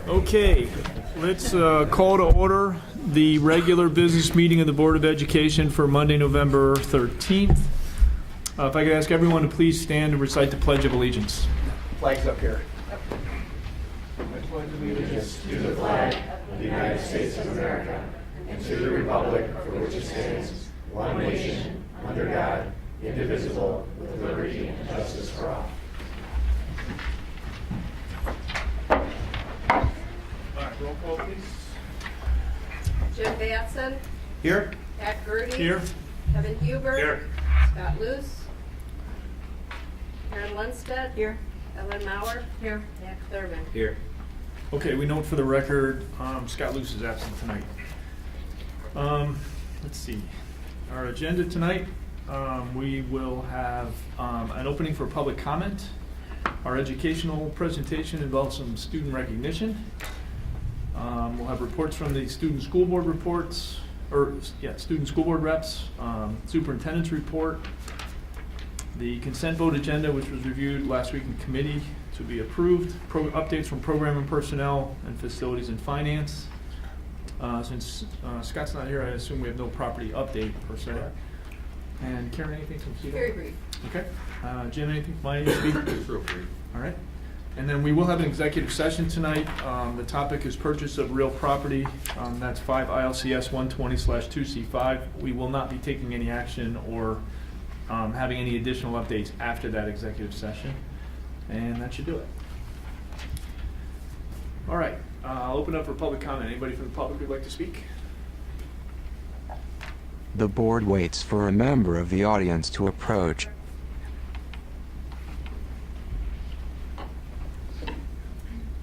Okay, let's call to order the regular business meeting of the Board of Education for Monday, November 13th. If I could ask everyone to please stand and recite the Pledge of Allegiance. Flag's up here. I pledge allegiance to the flag of the United States of America and to the republic for which it stands, one nation, under God, indivisible, with liberty and justice for all. All right, roll call, please. Jim Batson, Here? Pat Gertie. Here. Kevin Huber. Here. Scott Luce. Karen Lundstedt. Here. Ellen Mauer. Here. Matt Thurman. Here. Okay, we note for the record, Scott Luce is absent tonight. Let's see. Our agenda tonight, we will have an opening for public comment. Our educational presentation involves some student recognition. We'll have reports from the student school board reports, student school board reps, superintendent's report, the consent vote agenda, which was reviewed last week in committee to be approved, updates from program and personnel and facilities and finance. Since Scott's not here, I assume we have no property update per se. And Karen, anything from Steve? Very brief. Okay. Jim, anything? Mine to speak? Feel free. All right. And then we will have an executive session tonight. The topic is purchase of real property. That's 5 ILCS 120/2C5. We will not be taking any action or having any additional updates after that executive session. And that should do it. All right. I'll open up for public comment. Anybody from the public who'd like to speak? The board waits for a member of the audience to approach.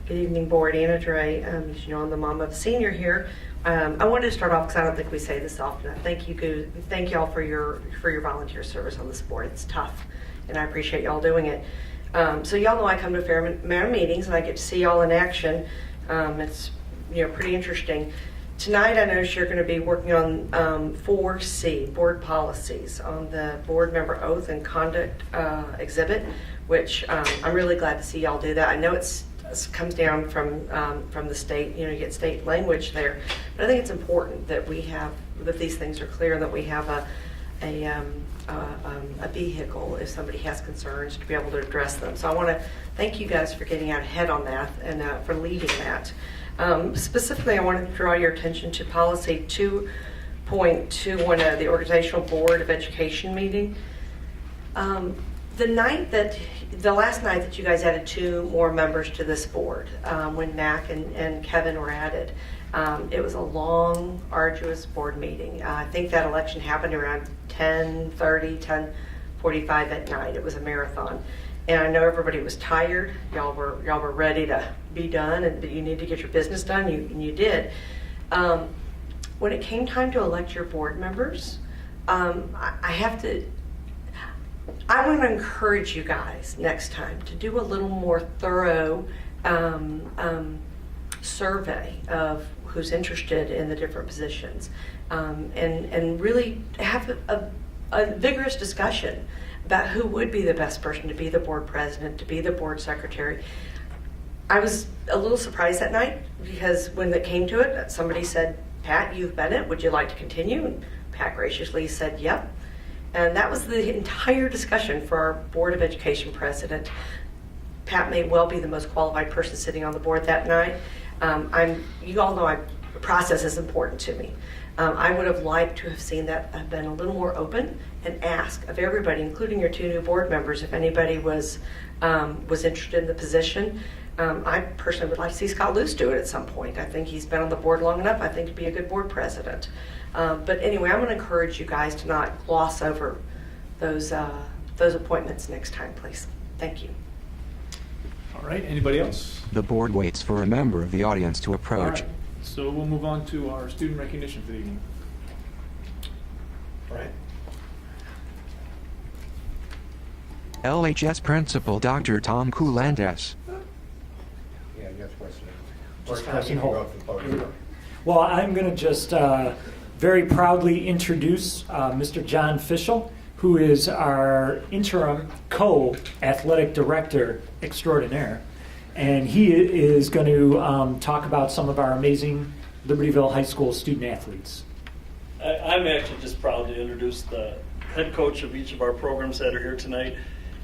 Good evening, board. Anna Dre. As you know, I'm the mom of a senior here. I wanted to start off because I don't think we say this often. Thank y'all for your volunteer service on this board. It's tough, and I appreciate y'all doing it. So y'all know I come to a fair amount of meetings, and I get to see y'all in action. It's pretty interesting. Tonight, I noticed you're going to be working on 4C, board policies, on the board member oath and conduct exhibit, which I'm really glad to see y'all do that. I know it comes down from the state, you get state language there, but I think it's important that that these things are clear and that we have a vehicle if somebody has concerns to be able to address them. So I want to thank you guys for getting out ahead on that and for leading that. Specifically, I wanted to draw your attention to policy 2.210, the Organizational Board of Education meeting. The last night that you guys added 2 more members to this board, when Mac and Kevin were added, it was a long, arduous board meeting. I think that election happened around 10:30, 10:45 at night. It was a marathon. And I know everybody was tired. Y'all were ready to be done, and you need to get your business done. You did. When it came time to elect your board members, I want to encourage you guys next time to do a little more thorough survey of who's interested in the different positions, and really have a vigorous discussion about who would be the best person to be the board president, to be the board secretary. I was a little surprised that night because when it came to it, somebody said, "Pat, you've been it. Would you like to continue?" And Pat graciously said, "Yep." And that was the entire discussion for our Board of Education president. Pat may well be the most qualified person sitting on the board that night. You all know process is important to me. I would have liked to have seen that have been a little more open and ask of everybody, including your 2 new board members, if anybody was interested in the position. I personally would like to see Scott Luce do it at some point. I think he's been on the board long enough, I think, to be a good board president. But anyway, I'm going to encourage you guys to not gloss over those appointments next time, please. Thank you. All right. Anybody else? The board waits for a member of the audience to approach. All right. So we'll move on to our student recognition for the evening. All right. LHS Principal Dr. Tom Coulandes. Yeah, you have a question. Just Or passing you hold. go up to the podium. Well, I'm going to just very proudly introduce Mr. John Fischel, who is our interim co-athletic director extraordinaire. and he is going to talk about some of our amazing Libertyville High School student athletes. I'm actually just proud to introduce the head coach of each of our programs that are here tonight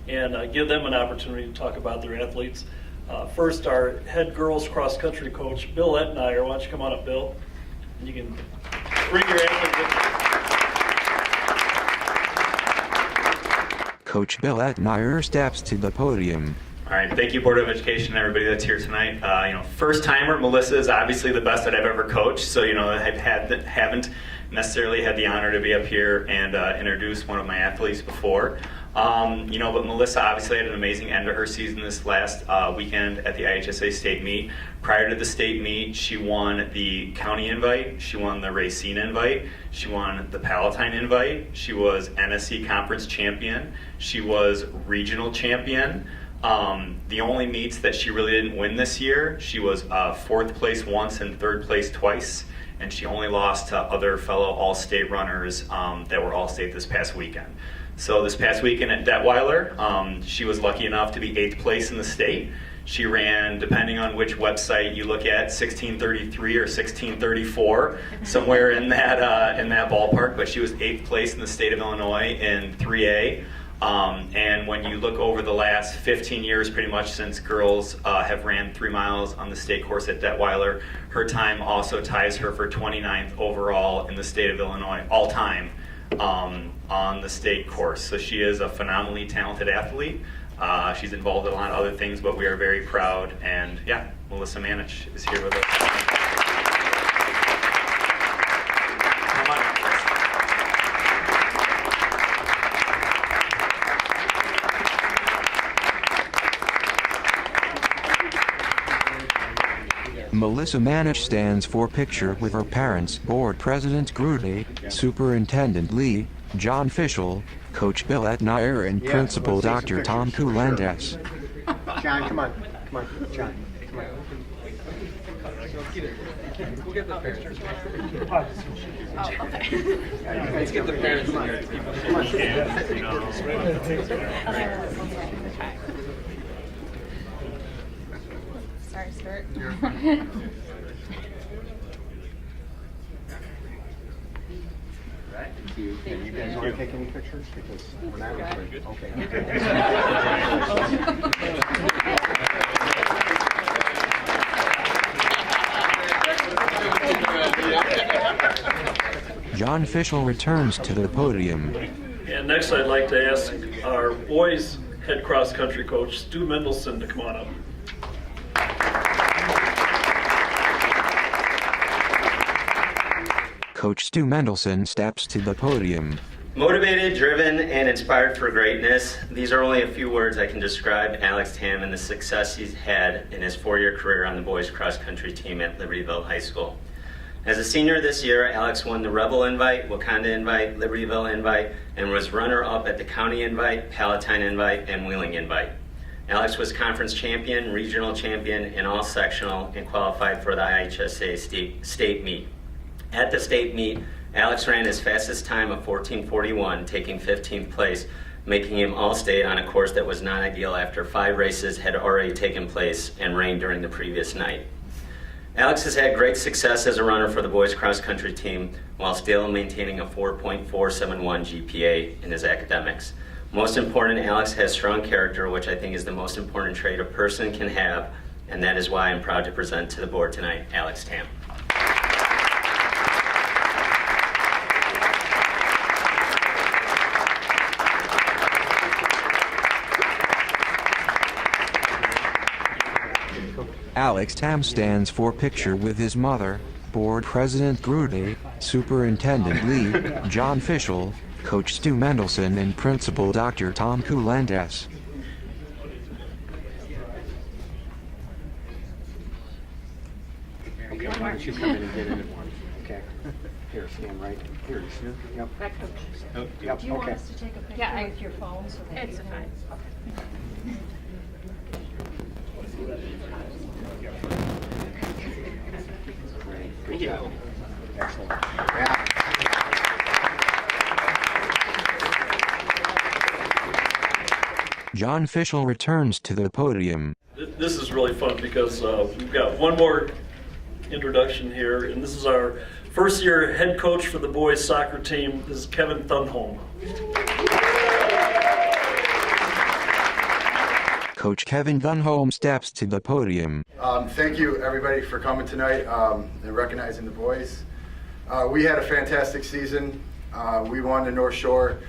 and give them an opportunity to talk about their athletes. First, our head girls cross country coach, Bill Etnier. Why don't you come on up, Bill? And you can bring your athlete with you. Coach Bill Etnier steps to the podium. All right, thank you, Board of Education, and everybody that's here tonight. First timer, Melissa is obviously the best that I've ever coached, so I haven't necessarily had the honor to be up here and introduce one of my athletes before. But Melissa obviously had an amazing end to her season this last weekend at the IHSA state meet. Prior to the state meet, she won the county invite, she won the Racine invite, she won the Palatine invite, she was NSC conference champion, she was regional champion. The only meets that she really didn't win this year, she was fourth place once and third place twice, and she only lost to other fellow all-state runners that were all-state this past weekend. So this past weekend at Detweiler, she was lucky enough to be 8th place in the state. She ran, depending on which website you look at, 1633 or 1634, somewhere in that ballpark. But she was 8th place in the state of Illinois in 3A. And when you look over the last 15 years, pretty much since girls have ran 3 miles on the state course at Detweiler, her time also ties her for 29th overall in the state of Illinois, all time. On the state course. So she is a phenomenally talented athlete. She's involved in a lot of other things, but we are very proud. And yeah, Melissa Manich is here with us. Come on up, Melissa Manich stands for picture with her parents, Board President Grudy, Superintendent Lee, John Fischel, Coach Bill Etnier, and Principal Dr. Tom Coulandes. John, come on. Come on, John. Come on. We'll get the parents. Oh, okay. Let's get the parents in here. Sorry, skirt. You guys want to take any pictures? Because we're not okay. John Fischel returns to the podium. And next, I'd like to ask our boys head cross country coach, Stu Mendelson, to come on up. Coach Stu Mendelson steps to the podium. Motivated, driven, and inspired for greatness. These are only a few words I can describe Alex Tam and the success he's had in his 4-year career on the boys cross country team at Libertyville High School. As a senior this year, Alex won the Rebel Invite, Wakanda Invite, Libertyville Invite, and was runner-up at the County Invite, Palatine Invite, and Wheeling Invite. Alex was conference champion, regional champion, and all sectional, and qualified for the IHSA state meet. At the state meet, Alex ran his fastest time of 14:41, taking 15th place, making him all-state on a course that was not ideal after 5 races had already taken place and rained during the previous night. Alex has had great success as a runner for the boys cross-country team while still maintaining a 4.471 GPA in his academics. Most important, Alex has strong character, which I think is the most important trait a person can have, and that is why I'm proud to present to the board tonight, Alex Tam. Alex Tam stands for picture with his mother, Board President Grudy, Superintendent Lee, John Fischel, Coach Stu Mendelson, and Principal Dr. Tom Coulandes. Okay, why don't you come in and get in at one? Okay. Here, stand right. Here it is. Yep. Back, coach. Yep, Do you want okay. us to take a picture Yeah, with your phone so that It's you fine. Great. Good job. Excellent. Yeah. John Fischel returns to the podium. this is really fun because we've got one more introduction here, and this is our first year head coach for the boys soccer team. This is Kevin Thunholm. Coach Kevin Thunholm steps to the podium. Thank you, everybody, for coming tonight and recognizing the boys. We had a fantastic season. We won the North Shore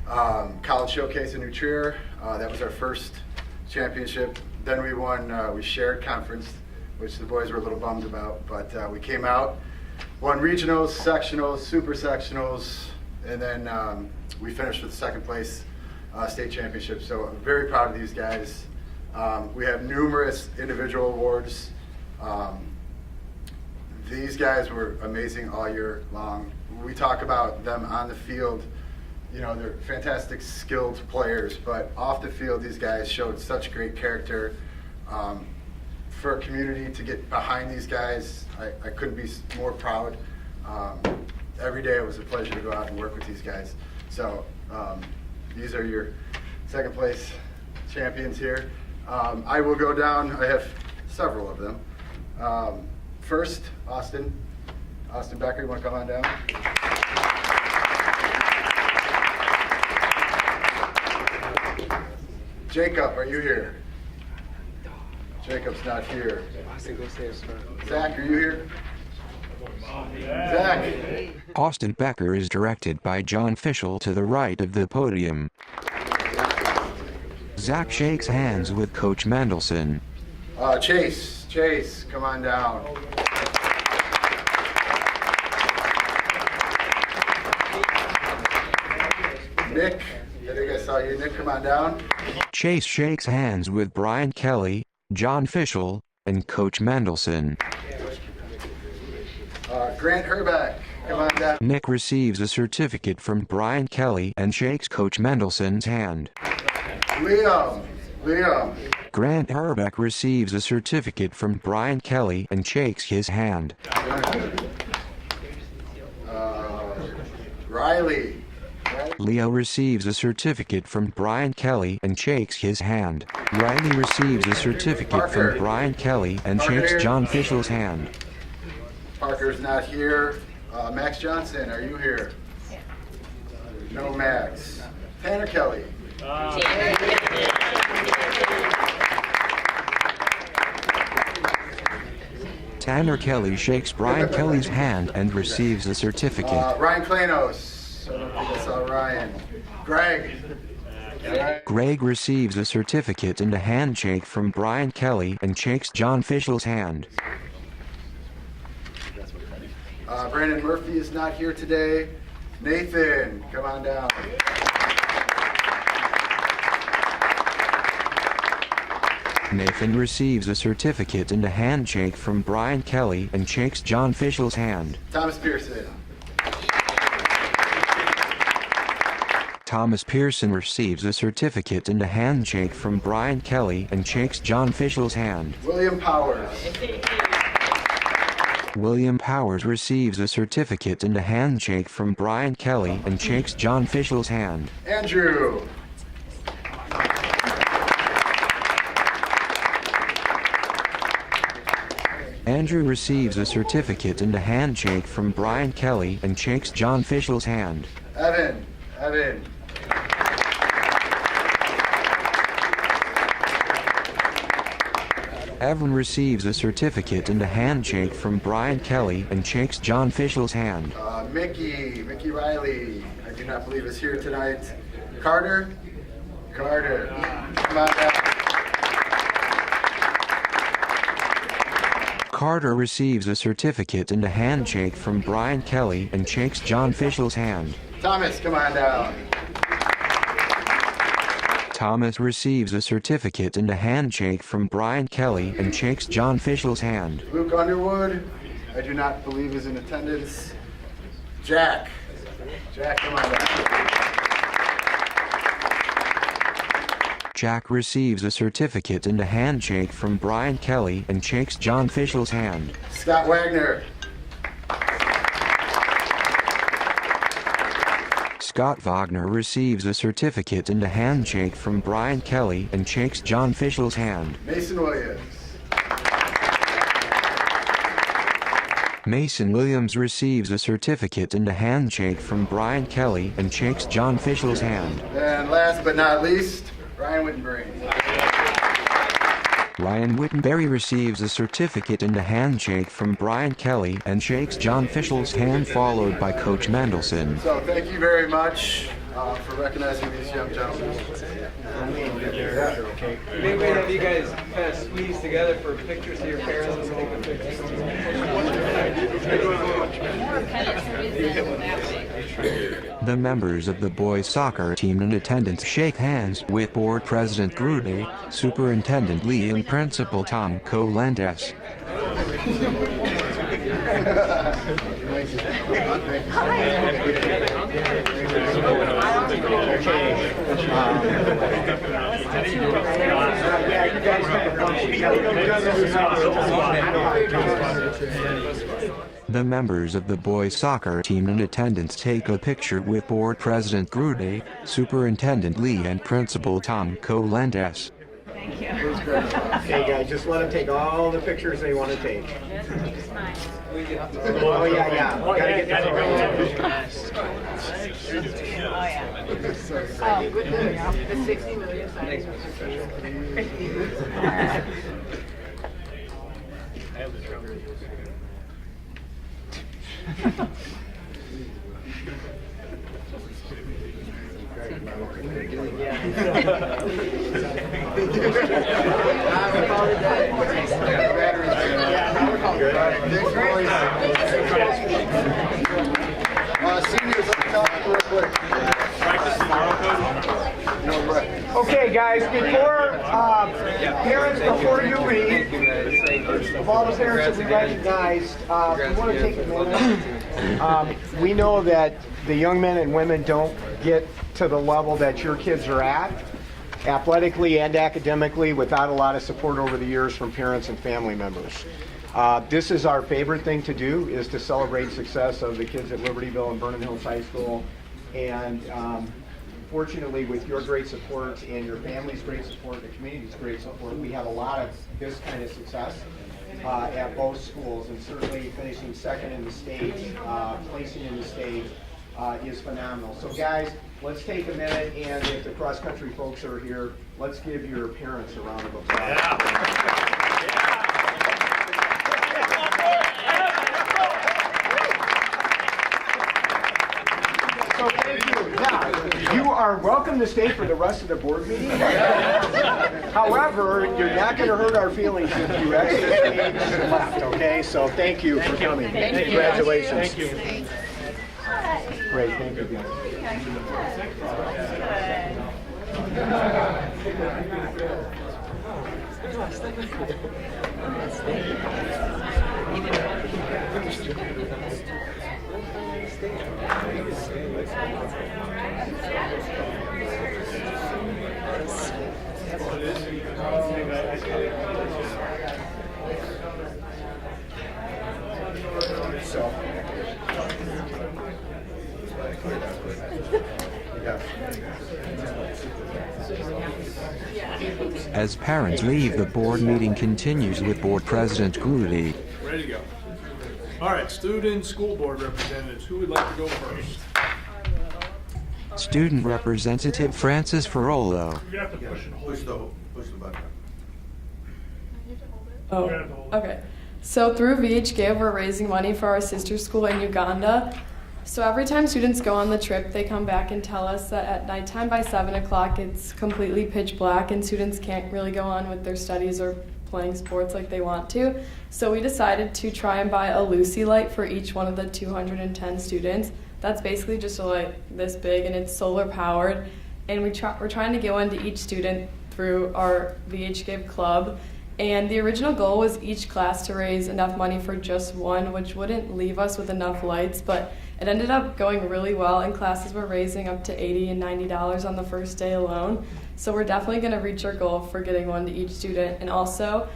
College Showcase in New Trier. That was our first championship. Then we won, we shared conference, which the boys were a little bummed about, but we came out, won regionals, sectionals, super sectionals, and then we finished with second place state championship. So I'm very proud of these guys. We have numerous individual awards. These guys were amazing all year long. We talk about them on the field. You know, they're fantastic, skilled players, but off the field, these guys showed such great character. For a community to get behind these guys, I couldn't be more proud. Every day it was a pleasure to go out and work with these guys. So these are your second place champions here. I will go down, I have several of them. First, Austin Becker, you want to come on down? Jacob, are you here? Jacob's not here. Zach, are you here? Zach. Austin Becker is directed by John Fischel to the right of the podium. Zach shakes hands with Coach Mendelson. Chase, come on down. Nick, I think I saw you. Nick, come on down. Chase shakes hands with Brian Kelly, John Fischel, and Coach Mendelson. Grant Herbeck, come on down. Nick receives a certificate from Brian Kelly and shakes Coach Mendelson's hand. Liam. Grant Herbeck receives a certificate from Brian Kelly and shakes his hand. Riley. Leo receives a certificate from Brian Kelly and shakes his hand. Riley receives a certificate from Brian Kelly and shakes John Fischel's hand. Parker's not here. Max Johnson, are you here? No Max. Tanner Kelly. Tanner Kelly shakes Brian Kelly's hand and receives a certificate. Ryan Klanos. I don't think I saw Ryan. Greg receives a certificate and a handshake from Brian Kelly and shakes John Fischel's hand. Brandon Murphy is not here today. Nathan, come on down. Nathan receives a certificate and a handshake from Brian Kelly and shakes John Fischel's hand. Thomas Pearson. Thomas Pearson receives a certificate and a handshake from Brian Kelly and shakes John Fischel's hand. William Powers. William Powers receives a certificate and a handshake from Brian Kelly and shakes John Fischel's hand. Andrew. Andrew receives a certificate and a handshake from Brian Kelly and shakes John Fischel's hand. Evan. Evan receives a certificate and a handshake from Brian Kelly and shakes John Fischel's hand. Mickey Riley, I do not believe is here tonight. Carter, come on down. Carter receives a certificate and a handshake from Brian Kelly and shakes John Fischel's hand. Thomas, come on down. Thomas receives a certificate and a handshake from Brian Kelly and shakes John Fischel's hand. Luke Underwood, I do not believe is in attendance. Jack, come on down. Jack receives a certificate and a handshake from Brian Kelly and shakes John Fischel's hand. Scott Wagner. Scott Wagner receives a certificate and a handshake from Brian Kelly and shakes John Fischel's hand. Mason Williams. Mason Williams receives a certificate and a handshake from Brian Kelly and shakes John Fischel's hand. And last but not least, Ryan Wittenberry. Ryan Wittenberry receives a certificate and a handshake from Brian Kelly and shakes John Fischel's hand, followed by Coach Mendelson. So thank you very much for recognizing these young gentlemen. Maybe we have you guys kind of squeeze together for pictures of your parents and take a picture. The members of the boys soccer team in attendance shake hands with Board President Grude, Superintendent Lee and Principal Tom Colandes. The members of the boys soccer team in attendance take a picture with Board President Grude, Superintendent Lee and Principal Tom Colandes. Thank you. Okay, guys, just let them take all the pictures they want to take. Oh, yeah. Gotta get this The 60 million signs. Seniors, let's talk real quick. Okay, guys, before you leave, of all the parents that we recognized, we want to take a minute. We know that the young men and women don't get to the level that your kids are at, athletically and academically, without a lot of support over the years from parents and family members. This is our favorite thing to do, is to celebrate success of the kids at Libertyville and Vernon Hills High School. And fortunately, with your great support and your family's great support, the community's great support, we have a lot of this kind of success at both schools. And certainly finishing second in the state, placing in the state, is phenomenal. So guys, let's take a minute, and if the cross-country folks are here, let's give your parents a round of applause. So thank you. Now, you are welcome to stay for the rest of the board meeting. However, you're not going to hurt our feelings if you exit the stage and left, okay? So thank you for coming. Congratulations. Thank you. Great, thank you guys. As parents leave, the board meeting continues with Board President Grude. Ready to go. All right, student school board representatives, who would like to go first? Student Representative Francis Ferrolo. You have to push the button. Oh, okay. So through VHGive, we're raising money for our sister school in Uganda. So every time students go on the trip, they come back and tell us that at nighttime by 7 o'clock, it's completely pitch black and students can't really go on with their studies or playing sports like they want to. So we decided to try and buy a Lucy light for each one of the 210 students. That's basically just a light this big, and it's solar powered. And we're trying to get one to each student through our VHGive club. And the original goal was each class to raise enough money for just one, which wouldn't leave us with enough lights, but it ended up going really well, and classes were raising up to $80 and $90 on the first day alone. So we're definitely going to reach our goal for getting one to each student. And also,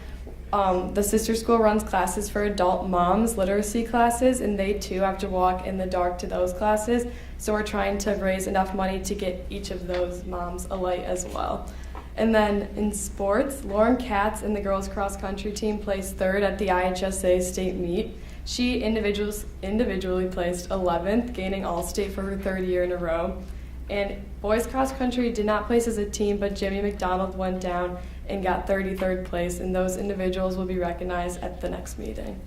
The sister school runs classes for adult moms, literacy classes, and they too have to walk in the dark to those classes. So we're trying to raise enough money to get each of those moms a light as well. And then in sports, Lauren Katz and the girls cross country team placed third at the IHSA state meet. She individually placed 11th, gaining All-State for her third year in a row. And boys cross country did not place as a team, but Jimmy McDonald went down and got 33rd place, and those individuals will be recognized at the next meeting.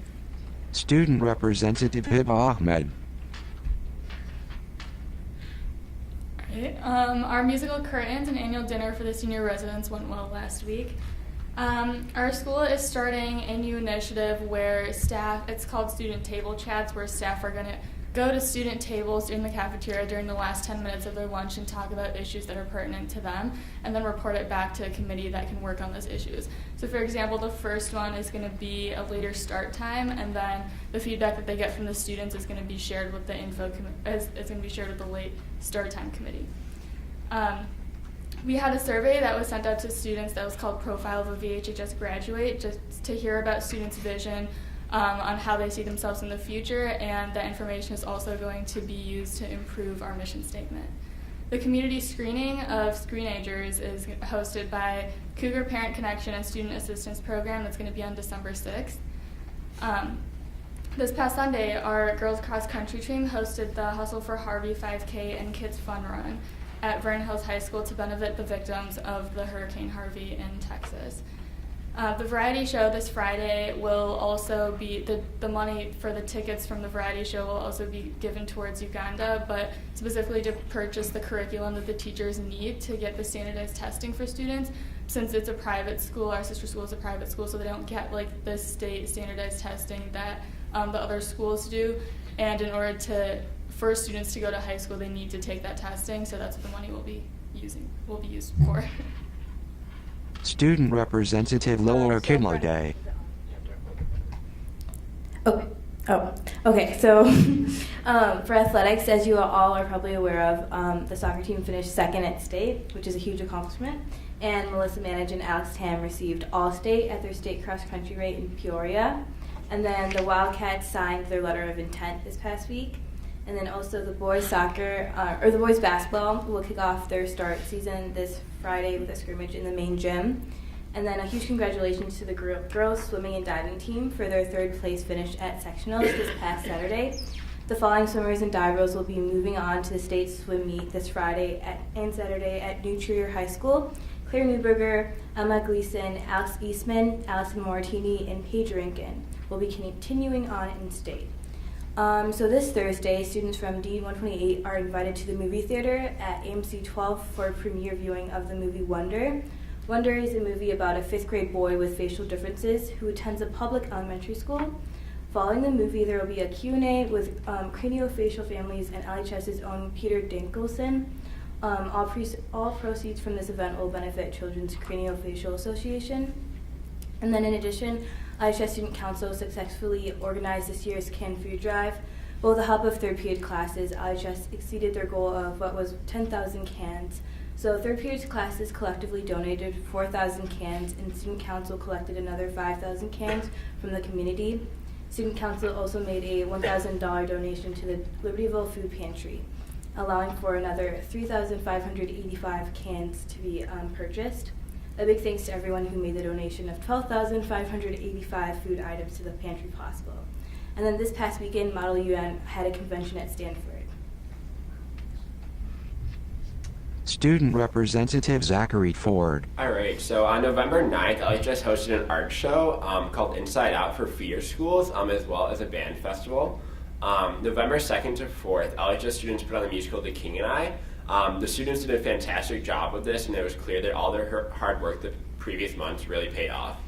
Student Representative Hiba Ahmed. Our musical curtains and annual dinner for the senior residents went well last week. Our school is starting a new initiative where staff, it's called Student Table Chats, where staff are going to go to student tables in the cafeteria during the last 10 minutes of their lunch and talk about issues that are pertinent to them, and then report it back to a committee that can work on those issues. So for example, the first one is going to be a later start time, and then the feedback that they get from the students is going to be shared with the it's going to be shared with the late start time committee. We had a survey that was sent out to students that was called Profile of a VHHS Graduate, just to hear about students' vision on how they see themselves in the future, and that information is also going to be used to improve our mission statement. The community screening of screenagers is hosted by Cougar Parent Connection and Student Assistance Program. That's going to be on December 6th. This past Sunday, our girls cross country team hosted the Hustle for Harvey 5K and Kids Fun Run at Vernon Hills High School to benefit the victims of the Hurricane Harvey in Texas. The variety show this Friday will also be, the money for the tickets from the variety show will also be given towards Uganda, but specifically to purchase the curriculum that the teachers need to get the standardized testing for students. Since it's a private school, our sister school is a private school, so they don't get like the state standardized testing that the other schools do. And in order for students to go to high school, they need to take that testing, so that's what the money will be used for. Student Representative Lola Kinlade. Okay. So for athletics, as you all are probably aware of, the soccer team finished second at state, which is a huge accomplishment. And Melissa Manage and Alex Tam received All-State at their state cross-country race in Peoria. And then the Wildcats signed their letter of intent this past week. And then also the boys the boys basketball will kick off their start season this Friday with a scrimmage in the main gym. And then a huge congratulations to the girls swimming and diving team for their third place finish at sectionals this past Saturday. The following swimmers and divers will be moving on to the state swim meet this Friday and Saturday at New Trier High School. Claire Newberger, Emma Gleason, Alex Eastman, Allison Moratini, and Paige Rankin will be continuing on in state. So this Thursday, students from D128 are invited to the movie theater at AMC 12 for a premiere viewing of the movie Wonder. Wonder is a movie about a 5th grade boy with facial differences who attends a public elementary school. Following the movie, there will be a Q&A with craniofacial families and LHS's own Peter Dinkelson. All proceeds from this event will benefit Children's Craniofacial Association. And then in addition, IHS Student Council successfully organized this year's canned food drive. With the help of third period classes, IHS exceeded their goal of what was 10,000 cans. So third period classes collectively donated 4,000 cans, and Student Council collected another 5,000 cans from the community. Student Council also made a $1,000 donation to the Libertyville Food Pantry, allowing for another 3,585 cans to be purchased. A big thanks to everyone who made the donation of 12,585 food items to the pantry possible. And then this past weekend, Model UN had a convention at Stanford. Student Representative Zachary Ford. All right, so on November 9th, LHS hosted an art show called Inside Out for feeder schools, as well as a band festival. November 2nd to 4th, LHS students put on the musical The King and I. The students did a fantastic job with this, and it was clear that all their hard work the previous months really paid off.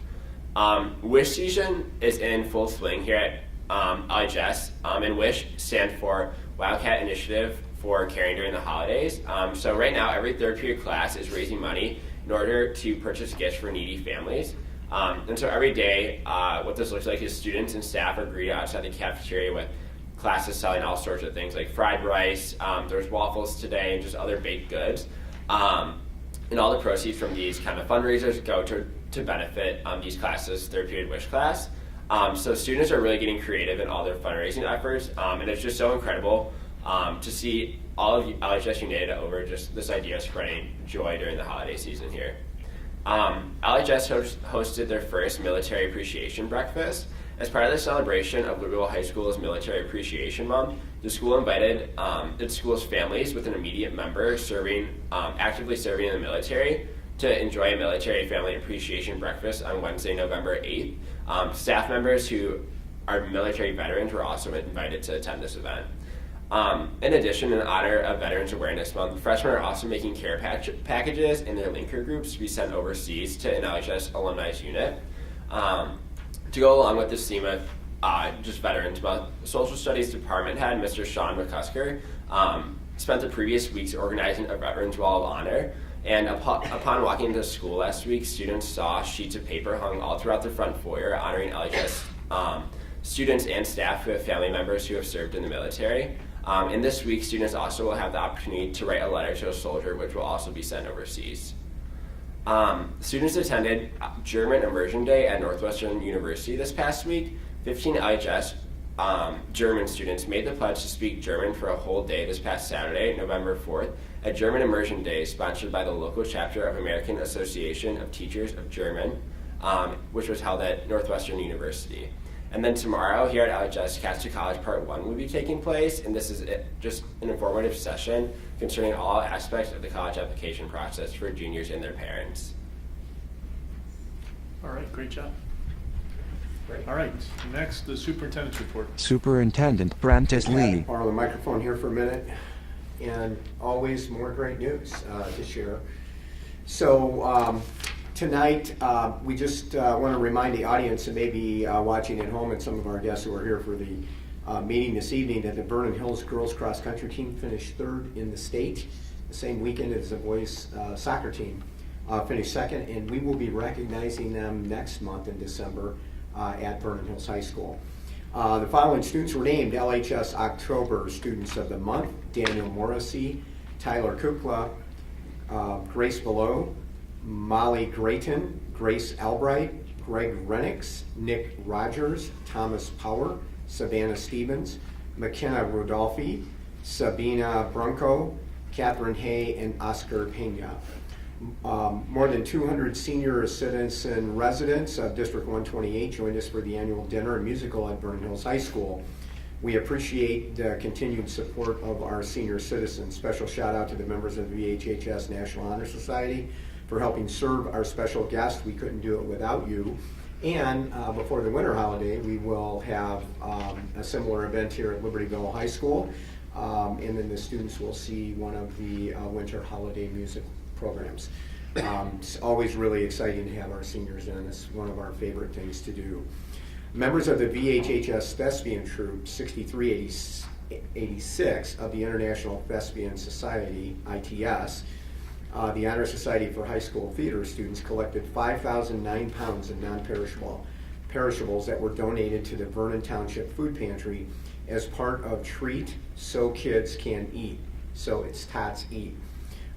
WISH season is in full swing here at LHS, and WISH stands for Wildcat Initiative for Caring During the Holidays. So right now, every third period class is raising money in order to purchase gifts for needy families. And so every day, what this looks like is students and staff are greeted outside the cafeteria with classes selling all sorts of things like fried rice, there's waffles today, and just other baked goods. And all the proceeds from these kind of fundraisers go to benefit these classes, third period wish class. So students are really getting creative in all their fundraising efforts, and it's just so incredible to see all of LHS united over just this idea of spreading joy during the holiday season here. LHS hosted their first military appreciation breakfast. As part of the celebration of Libertyville High School's Military Appreciation Month, the school invited its school's families with an immediate member actively serving in the military to enjoy a military family appreciation breakfast on Wednesday, November 8th. Staff members who are military veterans were also invited to attend this event. In addition, in honor of Veterans Awareness Month, freshmen are also making care packages in their linker groups to be sent overseas to an LHS alumni unit. To go along with this theme of just Veterans Month, Social Studies Department head Mr. Sean McCusker spent the previous weeks organizing a Veterans Wall of Honor. And upon walking into school last week, students saw sheets of paper hung all throughout the front foyer honoring LHS students and staff who have family members who have served in the military. And this week, students also will have the opportunity to write a letter to a soldier, which will also be sent overseas. Students attended German Immersion Day at Northwestern University this past week. 15 LHS German students made the pledge to speak German for a whole day this past Saturday, November 4th, at German Immersion Day, sponsored by the local chapter of American Association of Teachers of German, which was held at Northwestern University. And then tomorrow, here at LHS, Cats to College Part 1 will be taking place, and this is just an informative session concerning all aspects of the college application process for juniors and their parents. All right, great job. All right, next, the superintendent's report. Superintendent Prentice Lee. Borrow the microphone here for a minute, and always more great news to share. So tonight, we just want to remind the audience that may be watching at home and some of our guests who are here for the meeting this evening that the Vernon Hills girls cross country team finished third in the state, the same weekend as the boys soccer team finished second, and we will be recognizing them next month in December at Vernon Hills High School. The following students were named LHS October Students of the Month: Daniel Morrissey, Tyler Kukla, Grace Below, Molly Grayton, Grace Albright, Greg Renix, Nick Rogers, Thomas Power, Savannah Stevens, McKenna Rodolfi, Sabina Brunco, Catherine Hay, and Oscar Pena. More than 200 senior citizen residents of District 128 joined us for the annual dinner and musical at Vernon Hills High School. We appreciate the continued support of our senior citizens. Special shout out to the members of the VHHS National Honor Society for helping serve our special guests. We couldn't do it without you. And before the winter holiday, we will have a similar event here at Libertyville High School. And then the students will see one of the winter holiday music programs. It's always really exciting to have our seniors in. It's one of our favorite things to do. Members of the VHHS Thespian Troupe 6386 of the International Thespian Society, ITS, the Honor Society for High School Theater students collected 5,009 pounds of non-perishables that were donated to the Vernon Township Food Pantry as part of Treat So Kids Can Eat. So it's Tots Eat.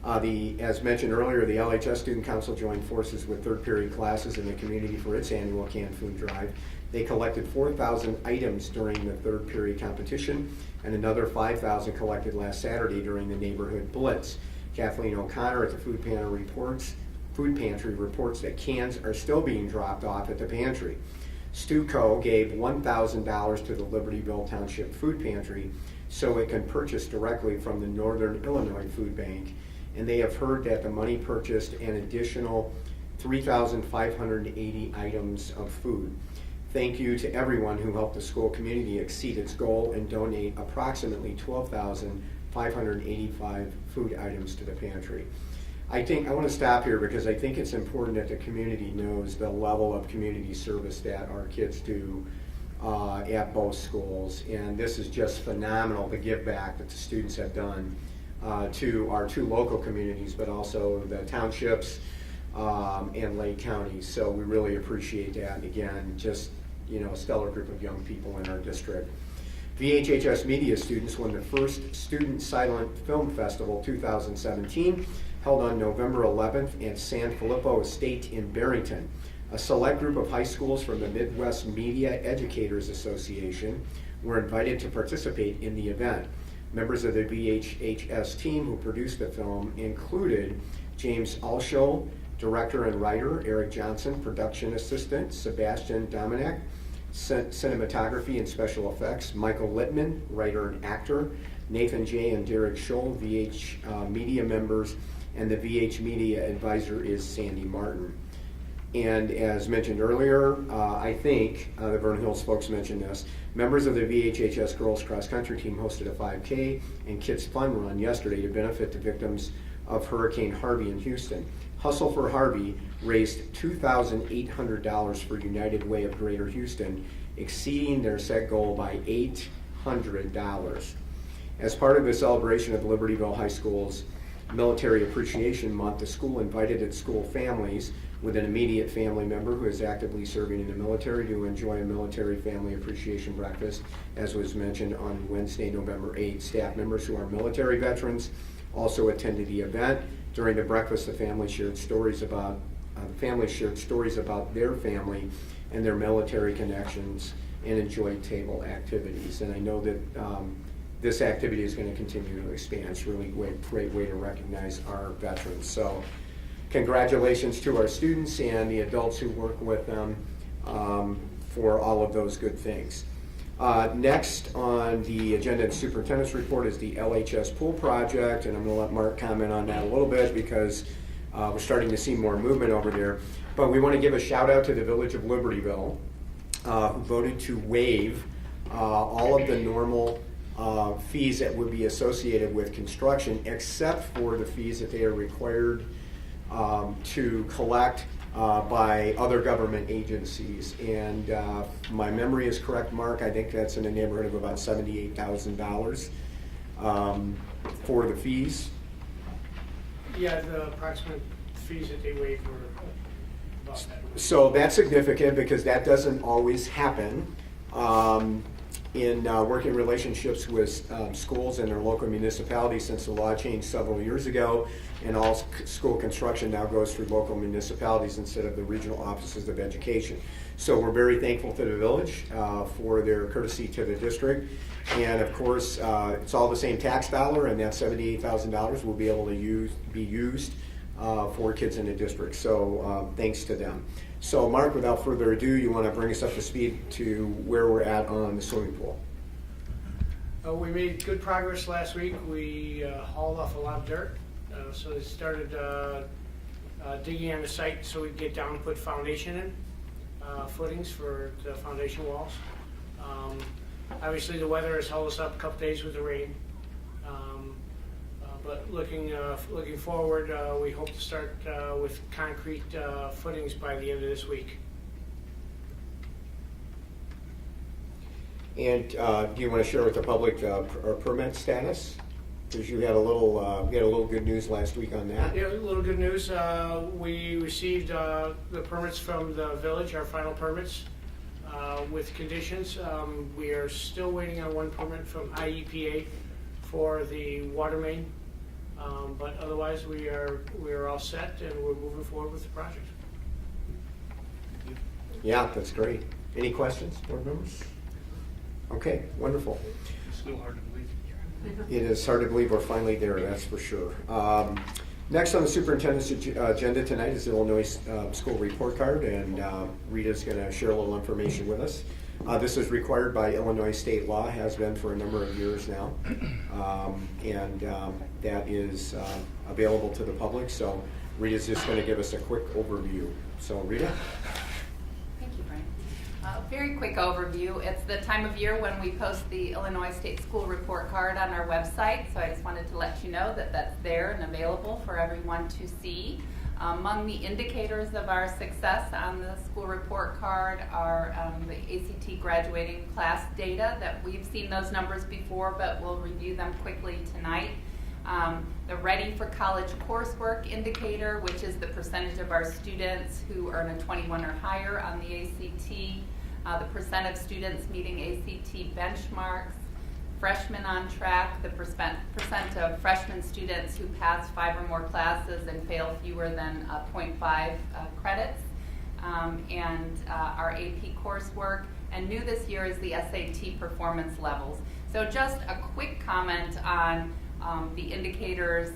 As mentioned earlier, the LHS Student Council joined forces with third period classes in the community for its annual canned food drive. They collected 4,000 items during the third period competition, and another 5,000 collected last Saturday during the neighborhood blitz. Kathleen O'Connor at the Food Pantry reports that cans are still being dropped off at the pantry. Stu Co. gave $1,000 to the Libertyville Township Food Pantry so it can purchase directly from the Northern Illinois Food Bank, and they have heard that the money purchased an additional 3,580 items of food. Thank you to everyone who helped the school community exceed its goal and donate approximately 12,585 food items to the pantry. I want to stop here because I think it's important that the community knows the level of community service that our kids do at both schools, and this is just phenomenal, the give back that the students have done to our two local communities, but also the townships and Lake County. So we really appreciate that. And again, just a stellar group of young people in our district. VHHS media students won the first Student Silent Film Festival 2017, held on November 11th at San Filippo Estate in Barrington. A select group of high schools from the Midwest Media Educators Association were invited to participate in the event. Members of the VHHS team who produced the film included James Alshow, director and writer, Eric Johnson, production assistant, Sebastian Dominic, cinematography and special effects, Michael Littman, writer and actor, Nathan J. and Derek Scholl, VH media members, and the VH media advisor is Sandy Martin. And as mentioned earlier, I think the Vernon Hills folks mentioned this, members of the VHHS girls cross country team hosted a 5K and Kids Fun Run yesterday to benefit the victims of Hurricane Harvey in Houston. Hustle for Harvey raised $2,800 for United Way of Greater Houston, exceeding their set goal by $800. As part of the celebration of Libertyville High School's Military Appreciation Month, the school invited its school families with an immediate family member who is actively serving in the military to enjoy a military family appreciation breakfast, as was mentioned on Wednesday, November 8th. Staff members who are military veterans also attended the event. During the breakfast, the family shared stories about their family and their military connections and enjoyed table activities. And I know that this activity is going to continue to expand. It's a really great way to recognize our veterans. So congratulations to our students and the adults who work with them for all of those good things. Next on the agenda and superintendent's report is the LHS pool project, and I'm going to let Mark comment on that a little bit because we're starting to see more movement over there. But we want to give a shout out to the Village of Libertyville who voted to waive all of the normal fees that would be associated with construction, except for the fees that they are required to collect by other government agencies. And my memory is correct, Mark, I think that's in the neighborhood of about $78,000 for the fees. Yeah, the approximate fees that they waived were about that. So that's significant because that doesn't always happen. In working relationships with schools and their local municipalities since the law changed several years ago, and all school construction now goes through local municipalities instead of the regional offices of education. So we're very thankful to the village for their courtesy to the district. And of course, it's all the same tax dollar, and that $78,000 will be able to be used for kids in the district. So thanks to them. So Mark, without further ado, you want to bring us up to speed to where we're at on the swimming pool. We made good progress last week. We hauled off a lot of dirt. So they started digging on the site so we could get down and put foundation in, footings for the foundation walls. Obviously the weather has held us up a couple days with the rain. But looking forward, we hope to start with concrete footings by the end of this week. And do you want to share with the public our permit status? Because you had a little good news last week on that. Yeah, a little good news. We received the permits from the village, our final permits, with conditions. We are still waiting on one permit from IEPA for the water main. But otherwise, we are all set and we're moving forward with the project. Yeah, that's great. Any questions, board members? Okay, wonderful. It's still hard to believe. It is hard to believe we're finally there, that's for sure. Next on the superintendent's agenda tonight is the Illinois School Report Card, and Rita's going to share a little information with us. This is required by Illinois state law, has been for a number of years now, and that is available to the public. So Rita's just going to give us a quick overview. So Rita? Thank you, Brian. Very quick overview. It's the time of year when we post the Illinois State School Report Card on our website, so I just wanted to let you know that that's there and available for everyone to see. Among the indicators of our success on the school report card are the ACT graduating class data. That we've seen those numbers before, but we'll review them quickly tonight. The Ready for College coursework indicator, which is the percentage of our students who earn a 21 or higher on the ACT, the percent of students meeting ACT benchmarks, freshmen on track, the percent of freshman students who pass 5 or more classes and fail fewer than 0.5 credits, and our AP coursework. And new this year is the SAT performance levels. So just a quick comment on the indicators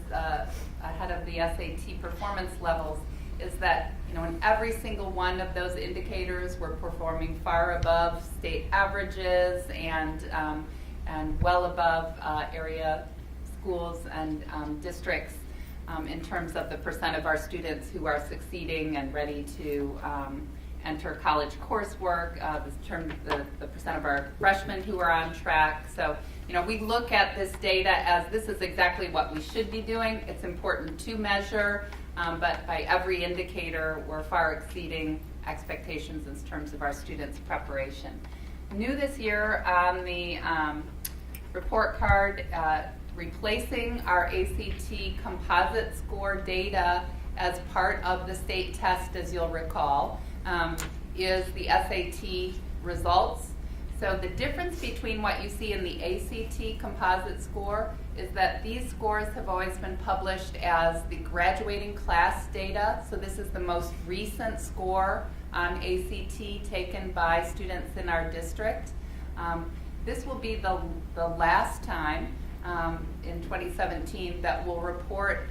ahead of the SAT performance levels is that, in every single one of those indicators, we're performing far above state averages and well above area schools and districts in terms of the percent of our students who are succeeding and ready to enter college coursework, the percent of our freshmen who are on track. So, we look at this data as this is exactly what we should be doing. It's important to measure, but by every indicator, we're far exceeding expectations in terms of our students' preparation. New this year on the report card, replacing our ACT composite score data as part of the state test, as you'll recall, is the SAT results. So the difference between what you see in the ACT composite score is that these scores have always been published as the graduating class data. So this is the most recent score on ACT taken by students in our district. This will be the last time in 2017 that we'll report.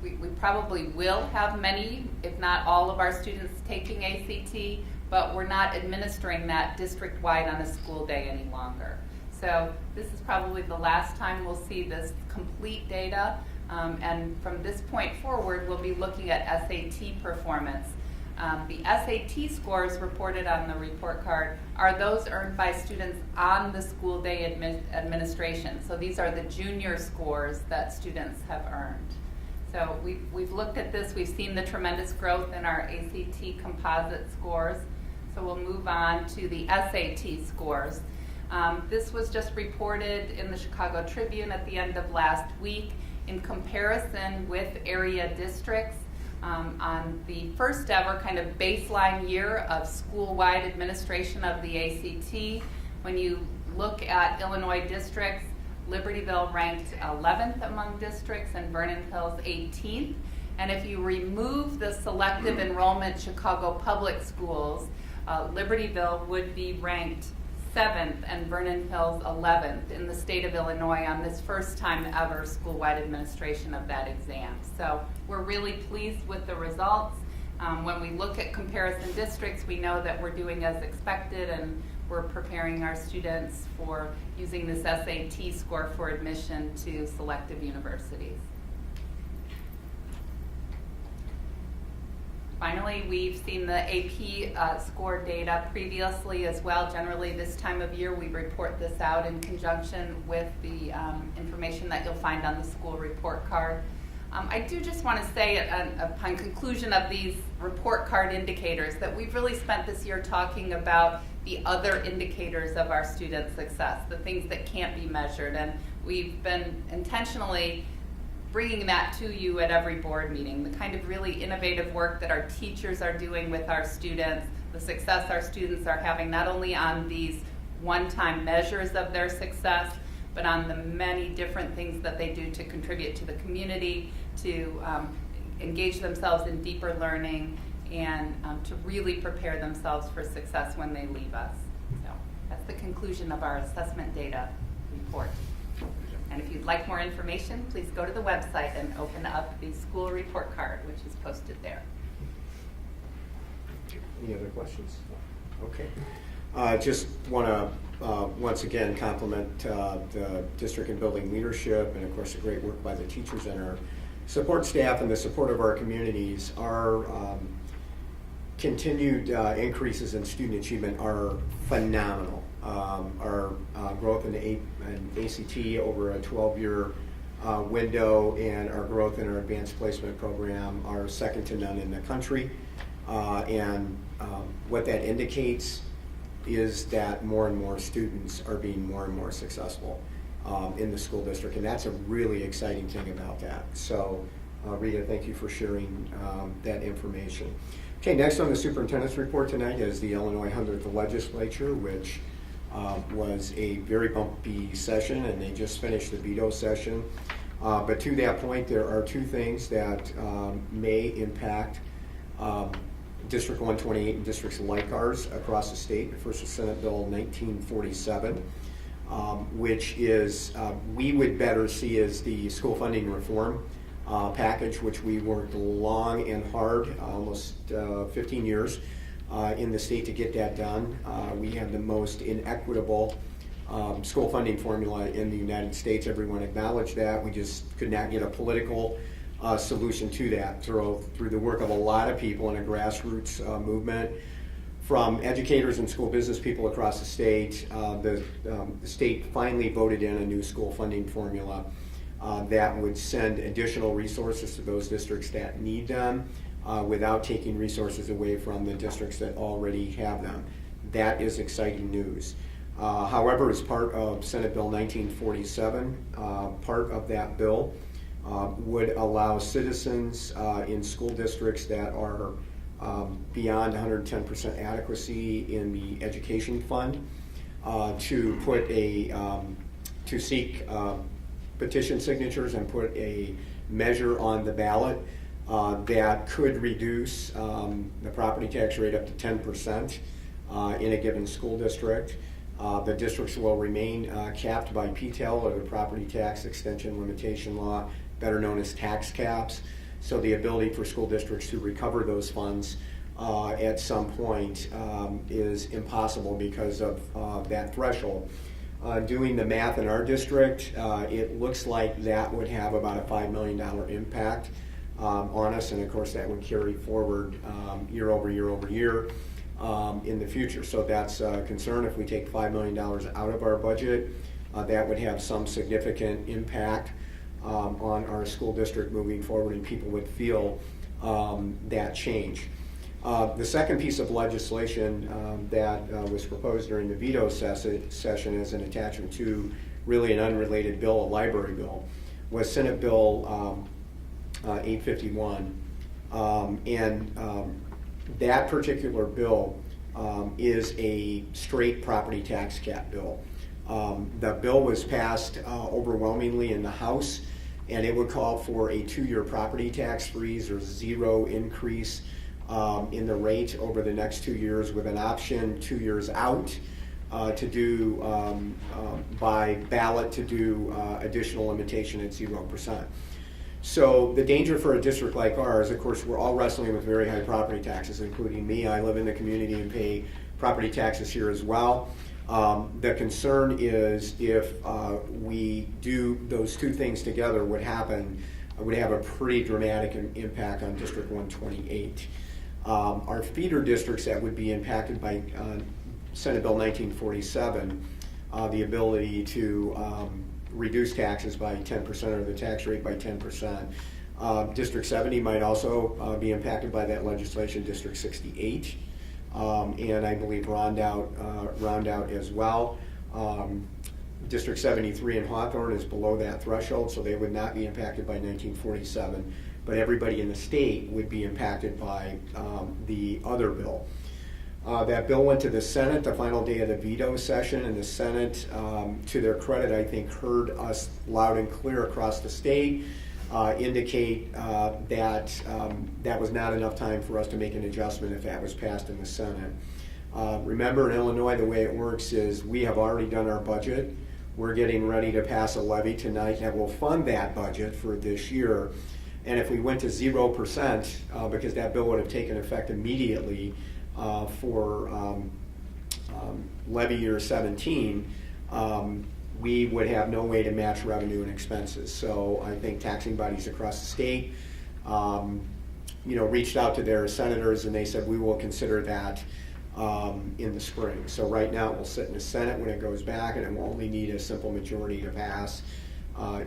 We probably will have many, if not all of our students taking ACT, but we're not administering that district-wide on a school day any longer. So this is probably the last time we'll see this complete data, and from this point forward, we'll be looking at SAT performance. The SAT scores reported on the report card are those earned by students on the school day administration. So these are the junior scores that students have earned. So we've looked at this, we've seen the tremendous growth in our ACT composite scores. So we'll move on to the SAT scores. This was just reported in the Chicago Tribune at the end of last week in comparison with area districts on the first ever kind of baseline year of school-wide administration of the ACT. When you look at Illinois districts, Libertyville ranked 11th among districts and Vernon Hills 18th. And if you remove the selective enrollment Chicago public schools, Libertyville would be ranked 7th and Vernon Hills 11th in the state of Illinois on this first time ever school-wide administration of that exam. So we're really pleased with the results. When we look at comparison districts, we know that we're doing as expected and we're preparing our students for using this SAT score for admission to selective universities. Finally, we've seen the AP score data previously as well. Generally, this time of year, we report this out in conjunction with the information that you'll find on the school report card. I do just want to say upon conclusion of these report card indicators that we've really spent this year talking about the other indicators of our student success, the things that can't be measured, and we've been intentionally bringing that to you at every board meeting, the kind of really innovative work that our teachers are doing with our students, the success our students are having not only on these one-time measures of their success, but on the many different things that they do to contribute to the community, to engage themselves in deeper learning, and to really prepare themselves for success when they leave us. So that's the conclusion of our assessment data report. And if you'd like more information, please go to the website and open up the school report card, which is posted there. Any other questions? Okay. Just want to once again compliment the district and building leadership and of course the great work by the teachers and our support staff and the support of our communities. Our continued increases in student achievement are phenomenal. Our growth in ACT over a 12-year window and our growth in our advanced placement program are second to none in the country. And what that indicates is that more and more students are being more and more successful in the school district, and that's a really exciting thing about that. So Rita, thank you for sharing that information. Okay, next on the superintendent's report tonight is the Illinois 100th Legislature, which was a very bumpy session, and they just finished the veto session. But to that point, there are two things that may impact District 128 and districts like ours across the state. The first is Senate Bill 1947, which is, we would better see as the school funding reform package, which we worked long and hard, almost 15 years in the state to get that done. We have the most inequitable school funding formula in the United States. Everyone acknowledged that. We just could not get a political solution to that through the work of a lot of people in a grassroots movement, from educators and school business people across the state. The state finally voted in a new school funding formula that would send additional resources to those districts that need them without taking resources away from the districts that already have them. That is exciting news. However, as part of Senate Bill 1947, part of that bill would allow citizens in school districts that are beyond 110% adequacy in the education fund to put to seek petition signatures and put a measure on the ballot that could reduce the property tax rate up to 10% in a given school district. The districts will remain capped by PTEL, or the Property Tax Extension Limitation Law, better known as tax caps. So the ability for school districts to recover those funds at some point is impossible because of that threshold. Doing the math in our district, it looks like that would have about a $5 million impact on us, and of course that would carry forward year over year over year in the future. So that's a concern. If we take $5 million out of our budget, that would have some significant impact on our school district moving forward, and people would feel that change. The second piece of legislation that was proposed during the veto session as an attachment to really an unrelated bill, a library bill, was Senate Bill 851. That particular bill is a straight property tax cap bill. The bill was passed overwhelmingly in the House, and it would call for a 2-year property tax freeze or zero increase in the rate over the next 2 years, with an option 2 years out to do by ballot to do additional limitation at 0%. So the danger for a district like ours, of course, we're all wrestling with very high property taxes, including me. I live in the community and pay property taxes here as well. The concern is if we do those two things together, what happen would have a pretty dramatic impact on District 128. Our feeder districts that would be impacted by Senate Bill 1947, the ability to reduce taxes by 10% or the tax rate by 10%. District 70 might also be impacted by that legislation, District 68, and I believe round out as well. District 73 in Hawthorne is below that threshold, so they would not be impacted by 1947, but everybody in the state would be impacted by the other bill. That bill went to the Senate the final day of the veto session, and the Senate, to their credit, I think, heard us loud and clear across the state indicate that that was not enough time for us to make an adjustment if that was passed in the Senate. Remember, in Illinois, the way it works is we have already done our budget. We're getting ready to pass a levy tonight that will fund that budget for this year. And if we went to 0%, because that bill would have taken effect immediately for levy year 17, we would have no way to match revenue and expenses. So I think taxing bodies across the state, reached out to their senators, and they said we will consider that in the spring. So right now it will sit in the Senate when it goes back, and it will only need a simple majority to pass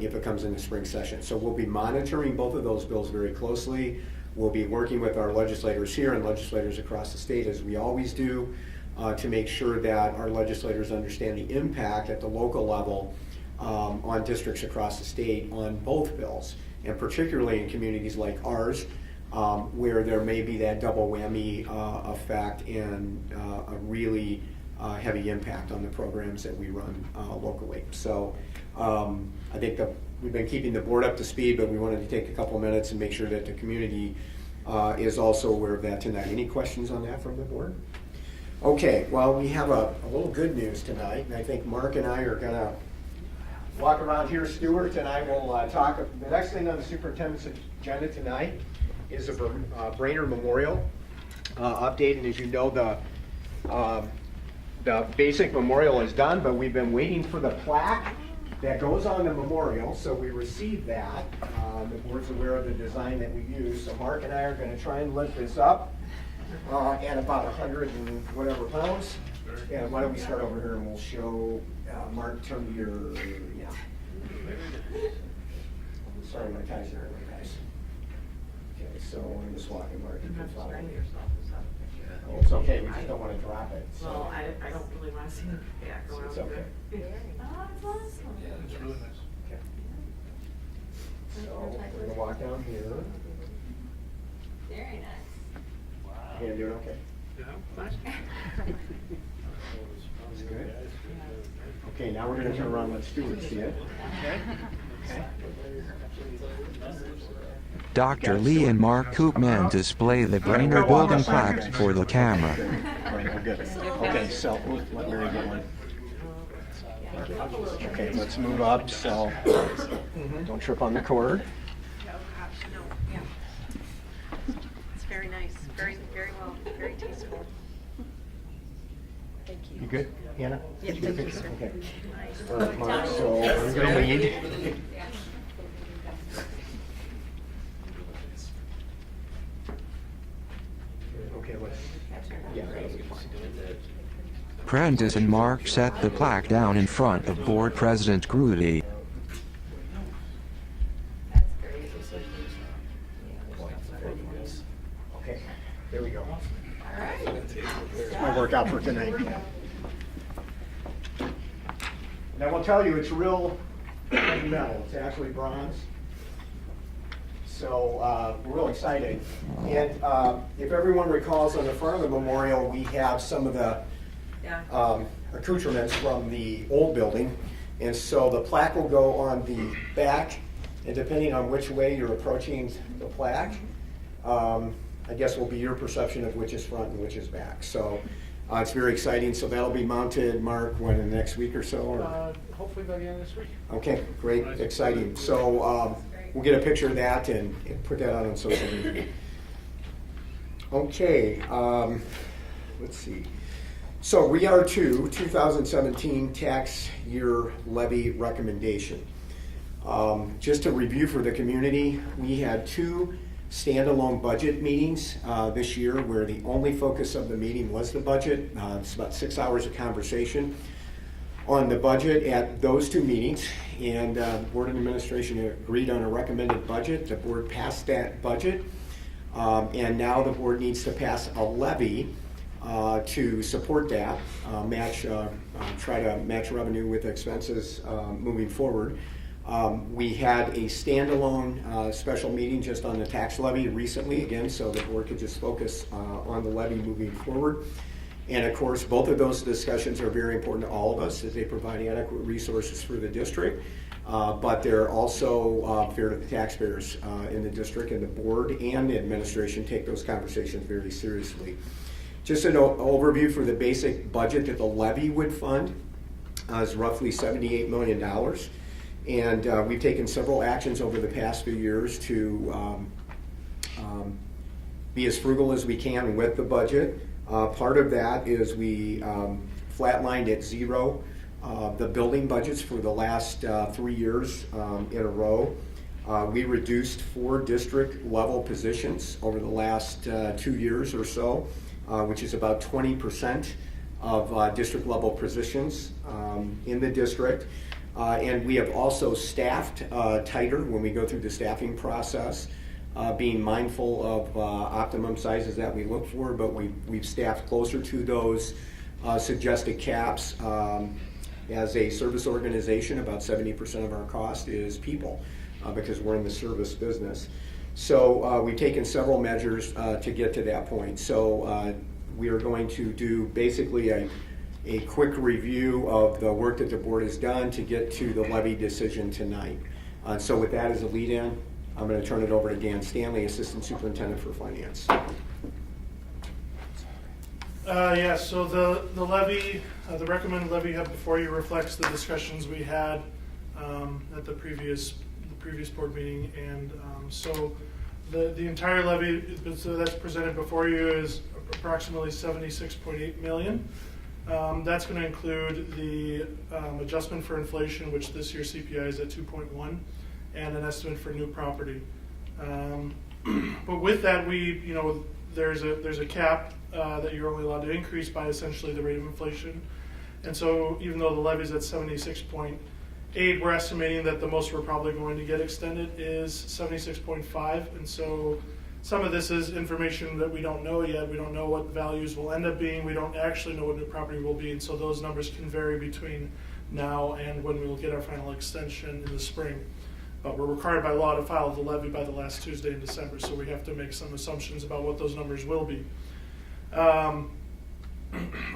if it comes in the spring session. So we'll be monitoring both of those bills very closely. We'll be working with our legislators here and legislators across the state, as we always do, to make sure that our legislators understand the impact at the local level on districts across the state on both bills, and particularly in communities like ours, where there may be that double whammy effect and a really heavy impact on the programs that we run locally. So I think we've been keeping the board up to speed, but we wanted to take a couple minutes and make sure that the community is also aware of that tonight. Any questions on that from the board? Okay, well, we have a little good news tonight, and I think Mark and I are going to walk around here, Stuart, and I will talk. The next thing on the superintendent's agenda tonight is a Brainerd Memorial update, and as you know, the basic memorial is done, but we've been waiting for the plaque that goes on the memorial, so we received that. The board's aware of the design that we use, so Mark and I are going to try and lift this up at about 100 and whatever pounds. And why don't we start over here and we'll show, Mark, turn to your, yeah. Sorry, my ties are in, guys. Okay, so I'm just walking, Mark. You can follow me. Oh, it's okay, we just don't want to drop it. So. Well, I don't really want to see the back going It's on. okay. Oh, it's awesome. Yeah, it's really nice. Okay. So we're going to walk down here. Very nice. You doing okay? Yeah, nice. That's good. Okay, now we're going to turn around and let Stuart see it. Okay. Okay. Dr. Lee and Mark Koopman display the Brainerd Building plaque for the camera. We're good. Okay, so let Mary get one. Okay, let's move up, so don't trip on the cord. It's very nice. Very well. Very tasteful. Thank you. You good, Hannah? Yeah, thank you, sir. Okay. Nice. All right, Mark, so I'm going to lead. Okay, let's, yeah, that'll be fine. Prentice and Mark set the plaque down in front of Board President Grudy. Okay, there we go. All right. There's my workout for tonight. And I will tell you, it's real metal. It's actually bronze. So we're real excited. And if everyone recalls, on the front of the memorial, we have some of the accoutrements from the old building. And so the plaque will go on the back, and depending on which way you're approaching the plaque, I guess will be your perception of which is front and which is back. So it's very exciting. So that'll be mounted, Mark, when, in the next week or so? Or? Hopefully by the end of this week. Okay, great, exciting. So we'll get a picture of that and put that out on social media. Okay, let's see. So RER2 2017 tax year levy recommendation. Just to review for the community, we had 2 standalone budget meetings this year where the only focus of the meeting was the budget. It's about 6 hours of conversation on the budget at those 2 meetings, and the Board of Administration agreed on a recommended budget. The board passed that budget, and now the board needs to pass a levy to support that, try to match revenue with expenses moving forward. We had a standalone special meeting just on the tax levy recently, again, so the board could just focus on the levy moving forward. And of course, both of those discussions are very important to all of us as they provide adequate resources for the district, but they're also fair to the taxpayers in the district, and the board and the administration take those conversations very seriously. Just an overview for the basic budget that the levy would fund is roughly $78 million. And we've taken several actions over the past few years to be as frugal as we can with the budget. Part of that is we flatlined at 0 the building budgets for the last 3 years in a row. We reduced 4 district level positions over the last 2 years or so, which is about 20% of district level positions in the district. And we have also staffed tighter when we go through the staffing process, being mindful of optimum sizes that we look for, but we've staffed closer to those suggested caps. As a service organization, about 70% of our cost is people because we're in the service business. So we've taken several measures to get to that point. So we are going to do basically a quick review of the work that the board has done to get to the levy decision tonight. So with that as a lead-in, I'm going to turn it over to Dan Stanley, Assistant Superintendent for Finance. Yeah, so the levy, the recommended levy you have before you reflects the discussions we had at the previous board meeting, and so the entire levy that's presented before you is approximately $76.8 million. That's going to include the adjustment for inflation, which this year CPI is at 2.1, and an estimate for new property. But with that, there's a cap that you're only allowed to increase by essentially the rate of inflation. And so even though the levy's at 76.8, we're estimating that the most we're probably going to get extended is 76.5. And so some of this is information that we don't know yet. We don't know what values will end up being. We don't actually know what new property will be. And so those numbers can vary between now and when we will get our final extension in the spring. But we're required by law to file the levy by the last Tuesday in December, so we have to make some assumptions about what those numbers will be.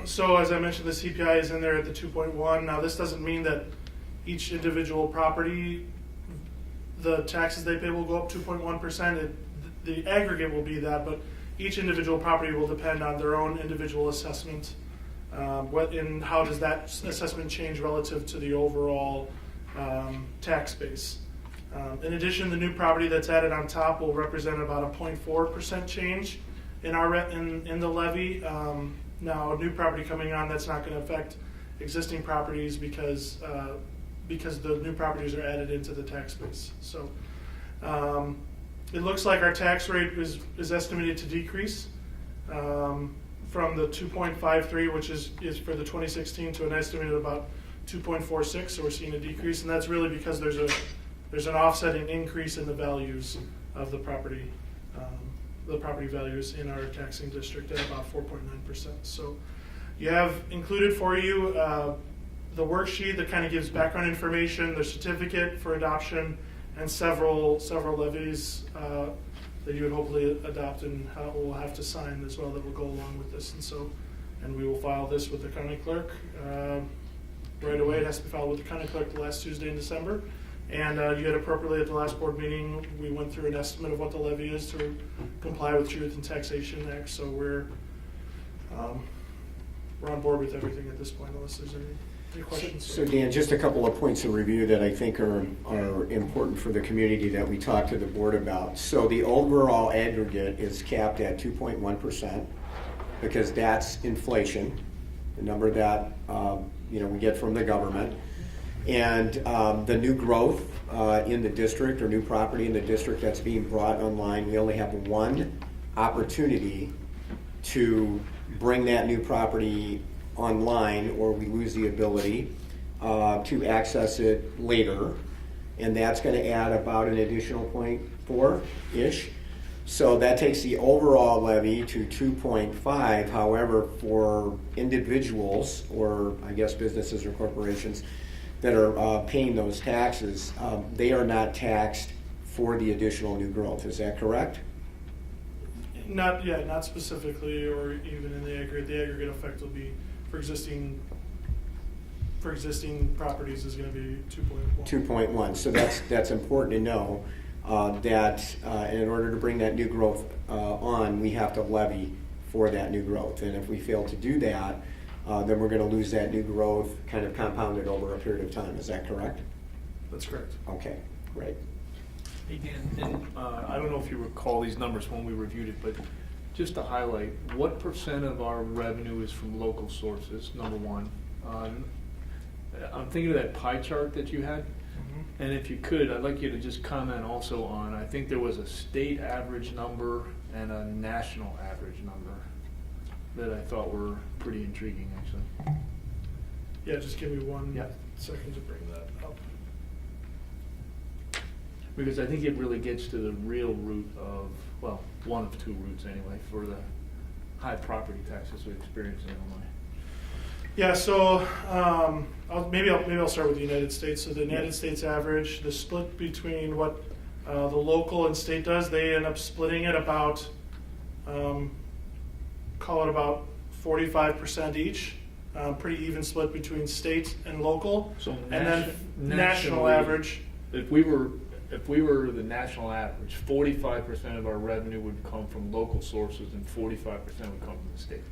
So as I mentioned, the CPI is in there at the 2.1. Now this doesn't mean that each individual property, the taxes they pay will go up 2.1%. The aggregate will be that, but each individual property will depend on their own individual assessment. And how does that assessment change relative to the overall tax base? In addition, the new property that's added on top will represent about a 0.4% change in the levy. Now, new property coming on, that's not going to affect existing properties because the new properties are added into the tax base. So it looks like our tax rate is estimated to decrease from the 2.53, which is for the 2016, to an estimated about 2.46. So we're seeing a decrease, and that's really because there's an offsetting increase in the values of the property values in our taxing district at about 4.9%. So you have included for you the worksheet that kind of gives background information, the certificate for adoption, and several levies that you would hopefully adopt and will have to sign as well that will go along with this. And we will file this with the county clerk right away. It has to be filed with the county clerk the last Tuesday in December. And you had appropriately at the last board meeting, we went through an estimate of what the levy is to comply with Truth in Taxation Act. So we're on board with everything at this point, unless there's any questions. So Dan, just a couple of points of review that I think are important for the community that we talked to the board about. So the overall aggregate is capped at 2.1% because that's inflation, the number that we get from the government. And the new growth in the district, or new property in the district that's being brought online, we only have one opportunity to bring that new property online, or we lose the ability to access it later. And that's going to add about an additional 0.4-ish. So that takes the overall levy to 2.5. However, for individuals, or I guess businesses or corporations, that are paying those taxes, they are not taxed for the additional new growth. Is that correct? Not specifically, or even in the aggregate. The aggregate effect will be for existing properties is going to be 2.1. 2.1. So that's important to know that in order to bring that new growth on, we have to levy for that new growth. And if we fail to do that, then we're going to lose that new growth kind of compounded over a period of time. Is that correct? That's correct. Okay, great. Hey Dan, and I don't know if you recall these numbers when we reviewed it, but just to highlight, what % of our revenue is from local sources, number one? I'm thinking of that pie chart that you had. Mm-hmm. And if you could, I'd like you to just comment also on, I think there was a state average number and a national average number that I thought were pretty intriguing, actually. Yeah, just give me one second to bring that up. Because I think it really gets to the real root of, well, one of two roots anyway, for the high property taxes we experience in Illinois. Yeah, so maybe I'll start with the United States. So the United States average, the split between what the local and state does, they end up splitting it about, call it about 45% each. Pretty even split between state and local. So and then national average. If we were if we were the national average, 45% of our revenue would come from local sources and 45% would come from the state.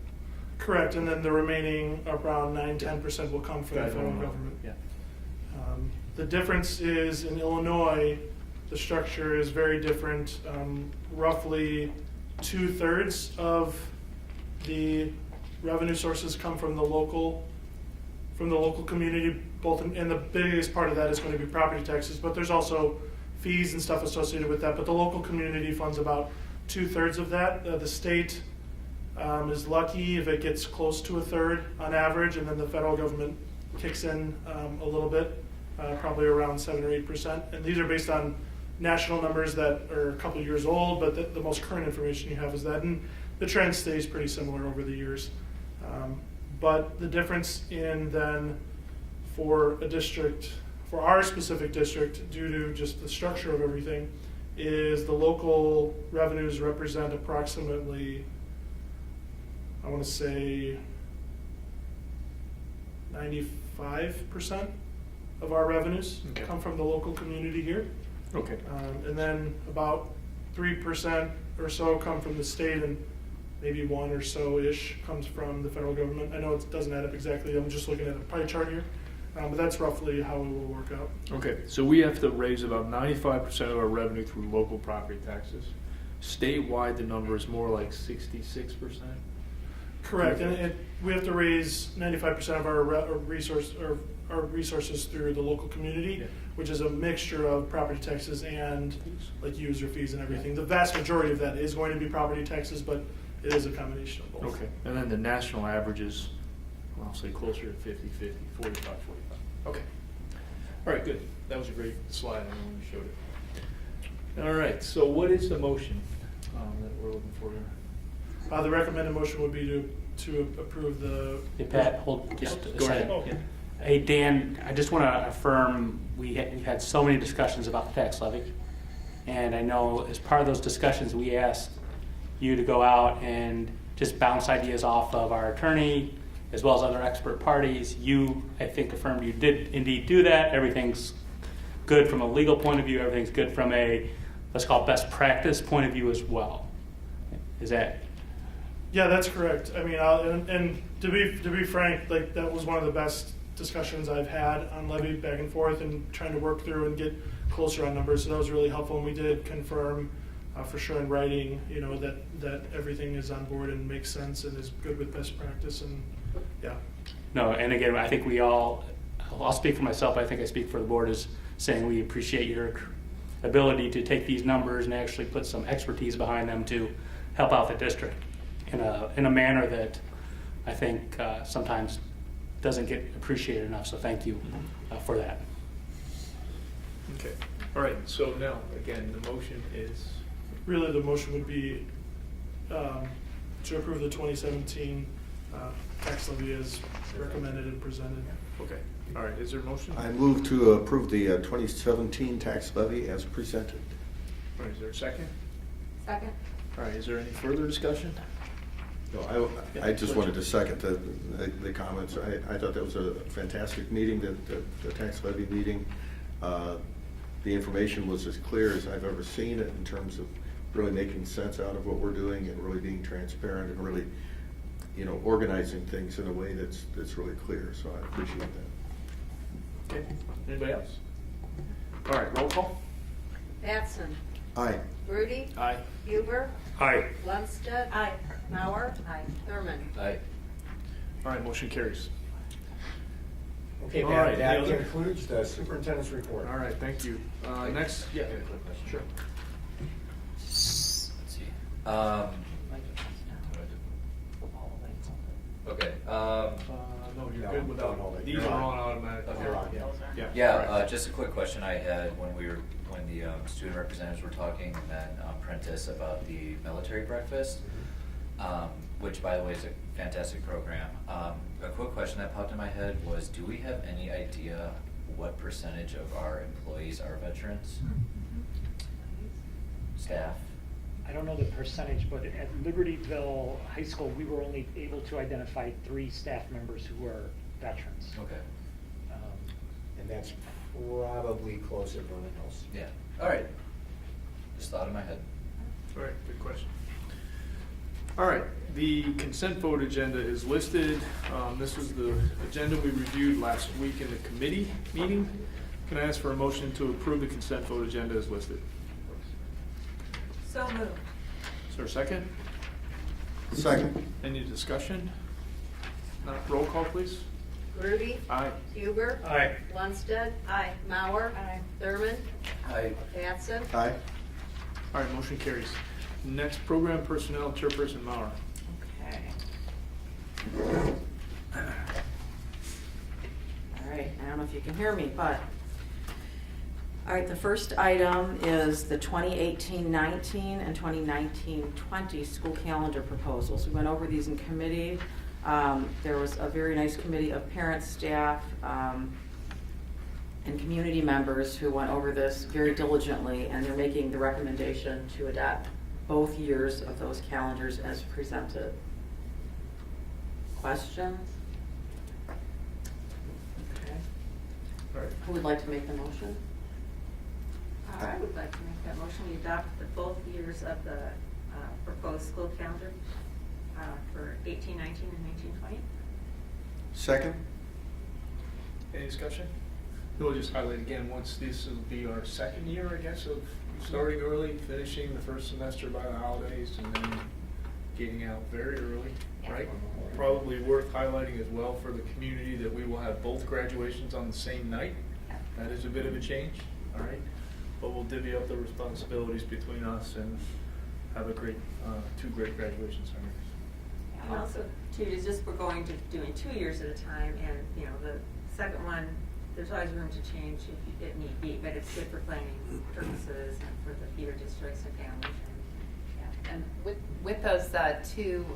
Correct, and then the remaining around 9-10% will come from the federal government. Yeah. The difference is in Illinois, the structure is very different. Roughly 2/3 of the revenue sources come from the local community, and the biggest part of that is going to be property taxes, but there's also fees and stuff associated with that, but the local community funds about 2/3 of that. The state is lucky if it gets close to 1/3 on average, and then the federal government kicks in a little bit, probably around 7 or 8%. And these are based on national numbers that are a couple years old, but the most current information you have is that, and the trend stays pretty similar over the years. But the difference in then for a district, for our specific district, due to just the structure of everything, is the local revenues represent approximately, I want to say 95% of our revenues come from the local community here. Okay. And then about 3% or so come from the state, and maybe 1 or so-ish comes from the federal government. I know it doesn't add up exactly. I'm just looking at a pie chart here. But that's roughly how it will work out. Okay, so we have to raise about 95% of our revenue through local property taxes. Statewide, the number is more like 66%. Correct, and we have to raise 95% of our resources through the local community, which is a mixture of property taxes and like user fees and everything. The vast majority of that is going to be property taxes, but it is a combination of both. Okay, and then the national average is, well, I'll say closer to 50-50, 45-45. Okay. All right, good. That was a great slide. I know when you showed it. All right, so what is the motion that we're looking for here? The recommended motion would be to approve the... Hey, Pat, hold just a Go ahead. second. Hey, Dan, I just want to affirm we've had so many discussions about the tax levy. And I know as part of those discussions, we asked you to go out and just bounce ideas off of our attorney, as well as other expert parties. You, I think, affirmed you did indeed do that. Everything's good from a legal point of view. Everything's good from a, let's call it best practice point of view as well. Is that? Yeah, that's correct. I mean, and to be frank, like that was one of the best discussions I've had on levy back and forth and trying to work through and get closer on numbers. So that was really helpful, and we did confirm for sure in writing, you know, that everything is on board and makes sense and is good with best practice, and yeah. No, and again, I think I'll speak for myself, I think I speak for the board, is saying we appreciate your ability to take these numbers and actually put some expertise behind them to help out the district in a manner that I think sometimes doesn't get appreciated enough. So thank you for that. Okay. All right. So now, again, the motion is... Really, the motion would be to approve the 2017 tax levy as recommended and presented. Okay. All right. Is there a motion? I move to approve the 2017 tax levy as presented. All right. Is there a second? Second. All right. Is there any further discussion? No, I just wanted to second the comments. I thought that was a fantastic meeting, the tax levy meeting. The information was as clear as I've ever seen it in terms of really making sense out of what we're doing and really being transparent and really, you know, organizing things in a way that's really clear. So I appreciate that. Okay. Anybody else? All right. Roll call. Batson. Aye. Grudy. Aye. Huber. Aye. Lundstedt. Aye. Mauer. Aye. Thurman. Aye. All right. Motion carries. Okay, All right, that the other- concludes the superintendent's report. All right. Thank you. Next. Yeah. Sure. Let's see. Okay. No, you're good without. These are on automatic. Yeah. Just a quick question I had when the student representatives were talking and then Prentice about the military breakfast, which by the way is a fantastic program. A quick question that popped in my head was, do we have any idea what percentage of our employees are veterans? Staff? I don't know the percentage, but at Libertyville High School, we were only able to identify 3 staff members who are veterans. Okay. And that's Probably closer to Vernon Hills. Yeah. All right. Just thought in my head. All right, good question. All right, the consent vote agenda is listed. This was the agenda we reviewed last week in the committee meeting. Can I ask for a motion to approve the consent vote agenda as listed? So moved. Is there a second? Second. Any discussion? Not, roll call, please. Grudy. Aye. Huber. Aye. Lundstedt. Aye. Mauer. Aye. Thurman. Aye. Batson. Aye. All right, motion carries. Next, program personnel, Chairperson Maurer. Okay. All right, I don't know if you can hear me, but, all right, the first item is the 2018-19 and 2019-20 school calendar proposals. We went over these in committee. There was a very nice committee of parents, staff, and community members who went over this very diligently, and they're making the recommendation to adopt both years of those calendars as presented. Questions? Okay. All right. Who would like to make the motion? I would like to make that motion. We adopt both years of the proposed school calendar for 18-19 and 19-20. Second. Any discussion? We'll just highlight again, once this will be our second year, I guess, of starting early, finishing the first semester by the holidays, and then getting out very early, right? Probably worth highlighting as well for the community that we will have both graduations on the same night. That is a bit of a change, all right? But we'll divvy up the responsibilities between us and have a great, two great graduation ceremonies. And also, too, is just we're going to doing 2 years at a time, and you know the second one, there's always room to change if it need be, but it's good for planning purposes and for the feeder districts and families. And with those two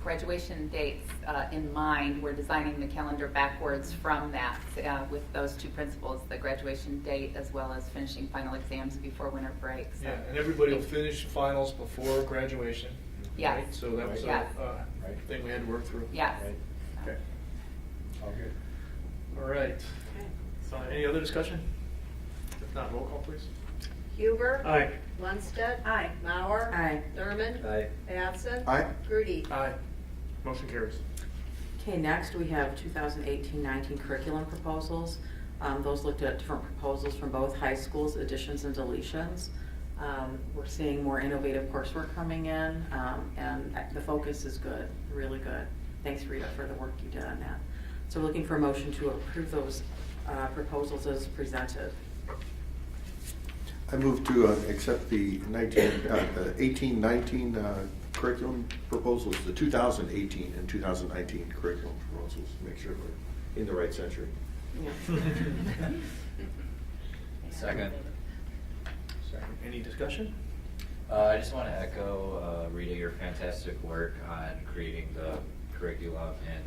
graduation dates in mind, we're designing the calendar backwards from that with those two principles, the graduation date as well as finishing final exams before winter break. So Yeah, and everybody will finish finals before graduation. Yes. Right? So that was Yes. a thing we had to work through. Yes. Right. Okay. All good. All right. Any other discussion? If not, roll call, please. Huber. Aye. Lundstedt. Aye. Mauer. Aye. Thurman. Aye. Batson. Aye. Grudy. Aye. Motion carries. Okay, next we have 2018-19 curriculum proposals. Those looked at different proposals from both high schools, additions and deletions. We're seeing more innovative coursework coming in, and the focus is good, really good. Thanks, Rita, for the work you did on that. So we're looking for a motion to approve those proposals as presented. I move to accept the 18-19 curriculum proposals, the 2018 and 2019 curriculum proposals. Make sure we're in the right century. Yeah. Second. Second. Any discussion? I just want to echo, Rita, your fantastic work on creating the curriculum, and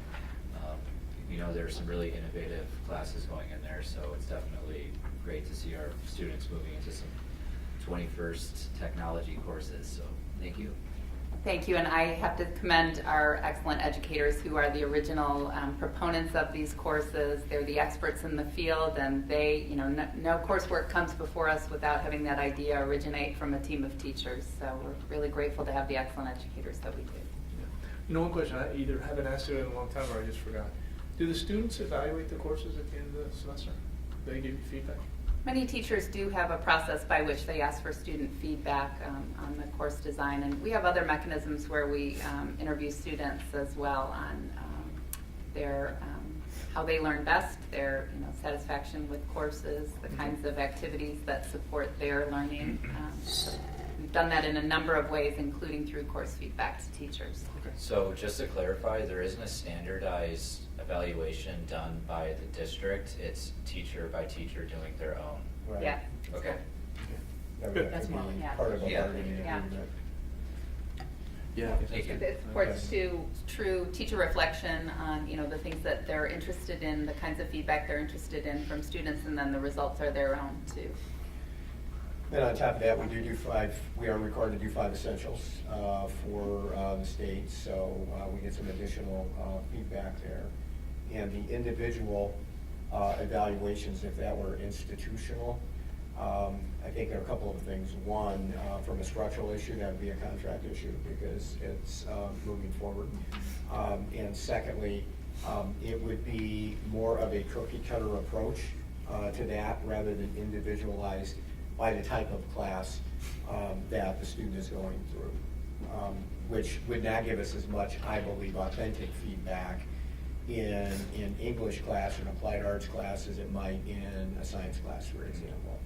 you know, there's some really innovative classes going in there, so it's definitely great to see our students moving into some 21st technology courses, so thank you. Thank you, and I have to commend our excellent educators who are the original proponents of these courses. They're the experts in the field, and they, you know, no coursework comes before us without having that idea originate from a team of teachers. So we're really grateful to have the excellent educators that we do. You know, one question, I either haven't asked it in a long time or I just forgot. Do the students evaluate the courses at the end of the semester? Do they give you feedback? Many teachers do have a process by which they ask for student feedback on the course design, and we have other mechanisms where we interview students as well on their how they learn best, their satisfaction with courses, the kinds of activities that support their learning. So we've done that in a number of ways, including through course feedback to teachers. Okay. So just to clarify, there isn't a standardized evaluation done by the district. It's teacher by teacher doing their own. Right. Yeah. Okay. Good. That's more, yeah. Part of a Yeah. bargaining Yeah. agreement. Yeah. Thank you. It supports to true teacher reflection on the things that they're interested in, the kinds of feedback they're interested in from students, and then the results are their own too. And on top of that, we are required to do 5 essentials for the state, so we get some additional feedback there. And the individual evaluations if that were institutional. I think there are a couple of things. One, from a structural issue, that would be a contract issue because it's moving forward. And secondly, it would be more of a cookie cutter approach to that rather than individualized by the type of class that the student is going through, which would not give us as much, I believe, authentic feedback in English class and applied arts class as it might in a science class, for example.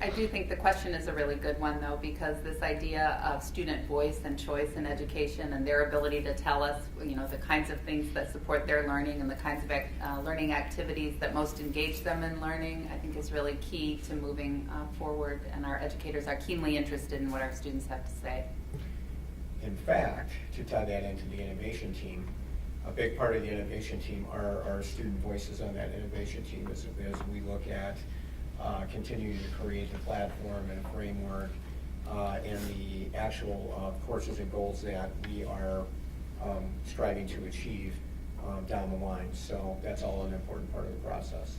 I do think the question is a really good one, though, because this idea of student voice and choice in education and their ability to tell us, the kinds of things that support their learning and the kinds of learning activities that most engage them in learning, I think is really key to moving forward, and our educators are keenly interested in what our students have to say. In fact, to tie that into the innovation team, a big part of the innovation team are our student voices on that innovation team as we look at continuing to create the platform and a framework and the actual courses and goals that we are striving to achieve down the line. So that's all an important part of the process.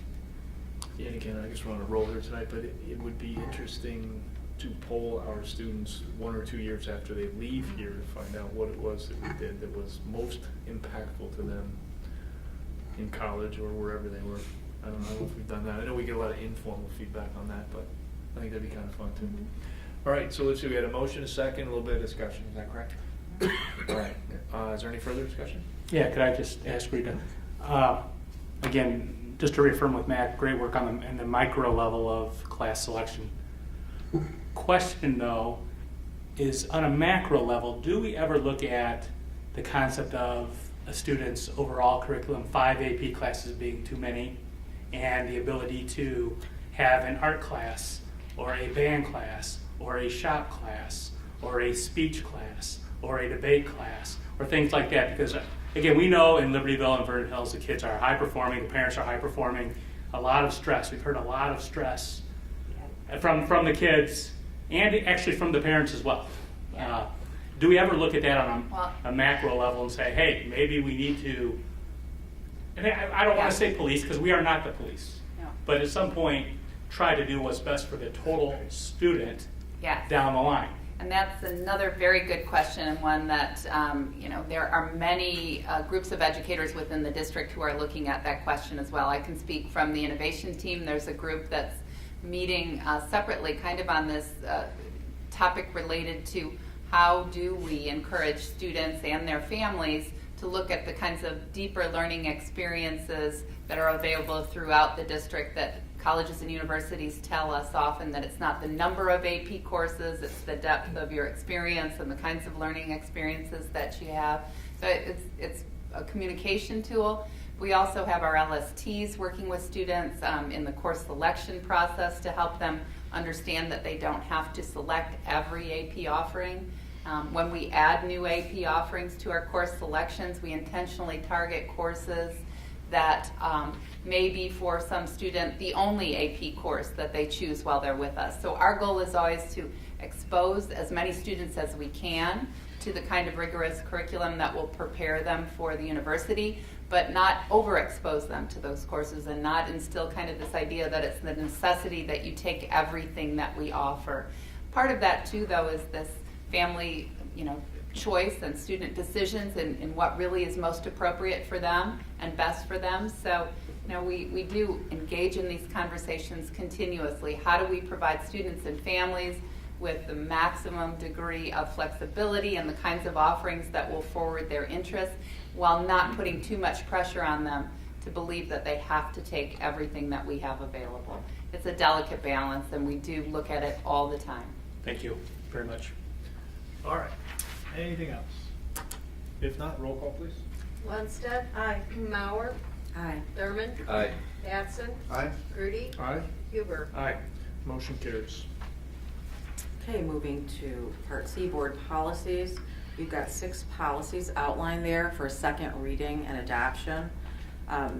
Yeah, and again, I just want to roll here tonight, but it would be interesting to poll our students 1 or 2 years after they leave here to find out what it was that we did that was most impactful to them in college or wherever they were. I don't know if we've done that. I know we get a lot of informal feedback on that, but I think that'd be kind of fun too. All right, so let's see, we had a motion, a second, a little bit of discussion, is that correct? All right, is there any further discussion? Yeah, could I just ask Rita, again, just to reaffirm with Matt, great work on the micro level of class selection. Question though, is on a macro level, do we ever look at the concept of a student's overall curriculum, 5 AP classes being too many, and the ability to have an art class or a band class or a shop class or a speech class or a debate class or things like that? Because again, we know in Libertyville and Vernon Hills the kids are high performing, the parents are high performing, a lot of stress. We've heard a lot of stress from the kids and actually from the parents as well. Do we ever look at that on a macro level and say, hey, maybe we need to, and I don't want to say police because we are not the police, but at some point try to do what's best for the total student down the line? And that's another very good question, and one that, there are many groups of educators within the district who are looking at that question as well. I can speak from the innovation team. There's a group that's meeting separately kind of on this topic related to how do we encourage students and their families to look at the kinds of deeper learning experiences that are available throughout the district that colleges and universities tell us often that it's not the number of AP courses, it's the depth of your experience and the kinds of learning experiences that you have. So it's a communication tool. We also have our LSTs working with students in the course selection process to help them understand that they don't have to select every AP offering. When we add new AP offerings to our course selections, we intentionally target courses that may be for some student the only AP course that they choose while they're with us. So our goal is always to expose as many students as we can to the kind of rigorous curriculum that will prepare them for the university, but not overexpose them to those courses and not instill kind of this idea that it's the necessity that you take everything that we offer. Part of that too, though, is this family, choice and student decisions and what really is most appropriate for them and best for them. So, we do engage in these conversations continuously. How do we provide students and families with the maximum degree of flexibility and the kinds of offerings that will forward their interests while not putting too much pressure on them to believe that they have to take everything that we have available? It's a delicate balance, and we do look at it all the time. Thank you very much. All right. Anything else? If not, roll call, please. Lundstedt. Aye. Mauer. Aye. Thurman. Aye. Batson. Aye. Grudy. Aye. Huber. Aye. Motion carries. Okay, moving to Part C, board policies. We've got 6 policies outlined there for second reading and adoption.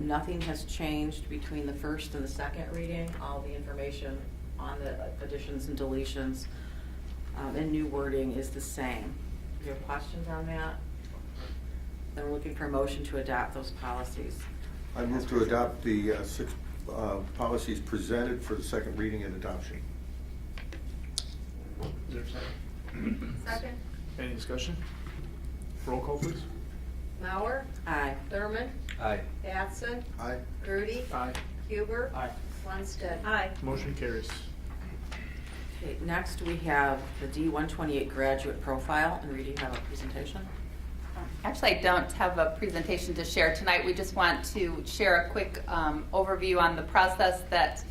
Nothing has changed between the first and the second reading. All the information on the additions and deletions and new wording is the same. Do you have questions on that? Then we're looking for a motion to adopt those policies. I move to adopt the 6 policies presented for the second reading and adoption. Is there a second? Second. Any discussion? Roll call, please. Mauer. Aye. Thurman. Aye. Batson. Aye. Grudy. Aye. Huber. Aye. Lundstedt. Aye. Motion carries. Okay, next we have the D128 graduate profile, and Reedy, you have a presentation? Actually, I don't have a presentation to share tonight. We just want to share a quick overview on the process that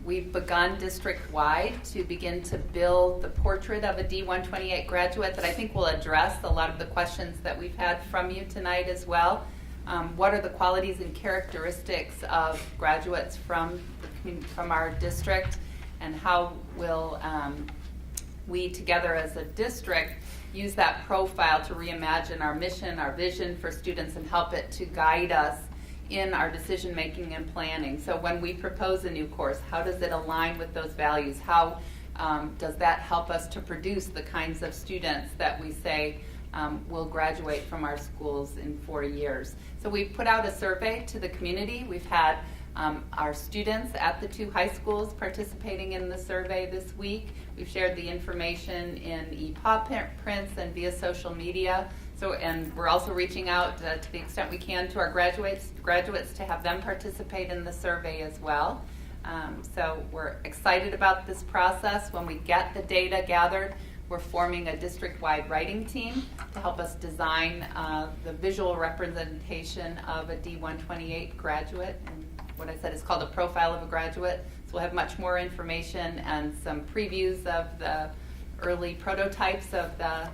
we've begun district-wide to begin to build the portrait of a D128 graduate that I think will address a lot of the questions that we've had from you tonight as well. What are the qualities and characteristics of graduates from our district, and how will we together as a district use that profile to reimagine our mission, our vision for students, and help it to guide us in our decision making and planning. So when we propose a new course, how does it align with those values? How does that help us to produce the kinds of students that we say will graduate from our schools in 4 years? So we've put out a survey to the community. We've had our students at the 2 high schools participating in the survey this week. We've shared the information in e-paw prints and via social media. So, and we're also reaching out to the extent we can to our graduates to have them participate in the survey as well. So we're excited about this process. When we get the data gathered, we're forming a district-wide writing team to help us design the visual representation of a D128 graduate. And what I said is called a profile of a graduate. So we'll have much more information and some previews of the early prototypes of the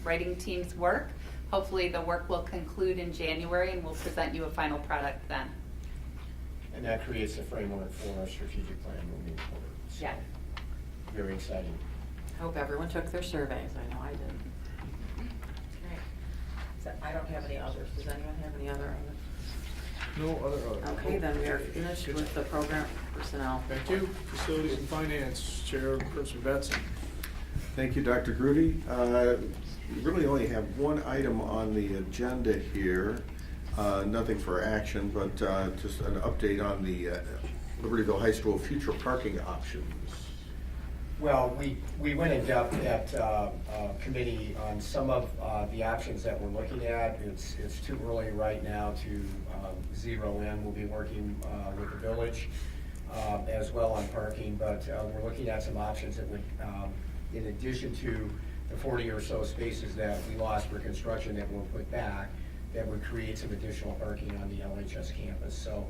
writing team's work. Hopefully the work will conclude in January and we'll present you a final product then. And that creates a framework for our strategic plan moving forward. So, yeah. Very exciting. I hope everyone took their surveys. I know I did. Great. So I don't have any others. Does anyone have any other? No other. Okay, then we are finished with the program personnel. Thank you. Facilities and Finance, Chairperson Batson. Thank you, Dr. Grudy. We really only have one item on the agenda here. Nothing for action, but just an update on the Libertyville High School future parking options. Well, we went in depth at committee on some of the options that we're looking at. It's too early right now to zero in. We'll be working with the village as well on parking, but we're looking at some options that would, in addition to the 40 or so spaces that we lost for construction that we'll put back, that would create some additional parking on the LHS campus. So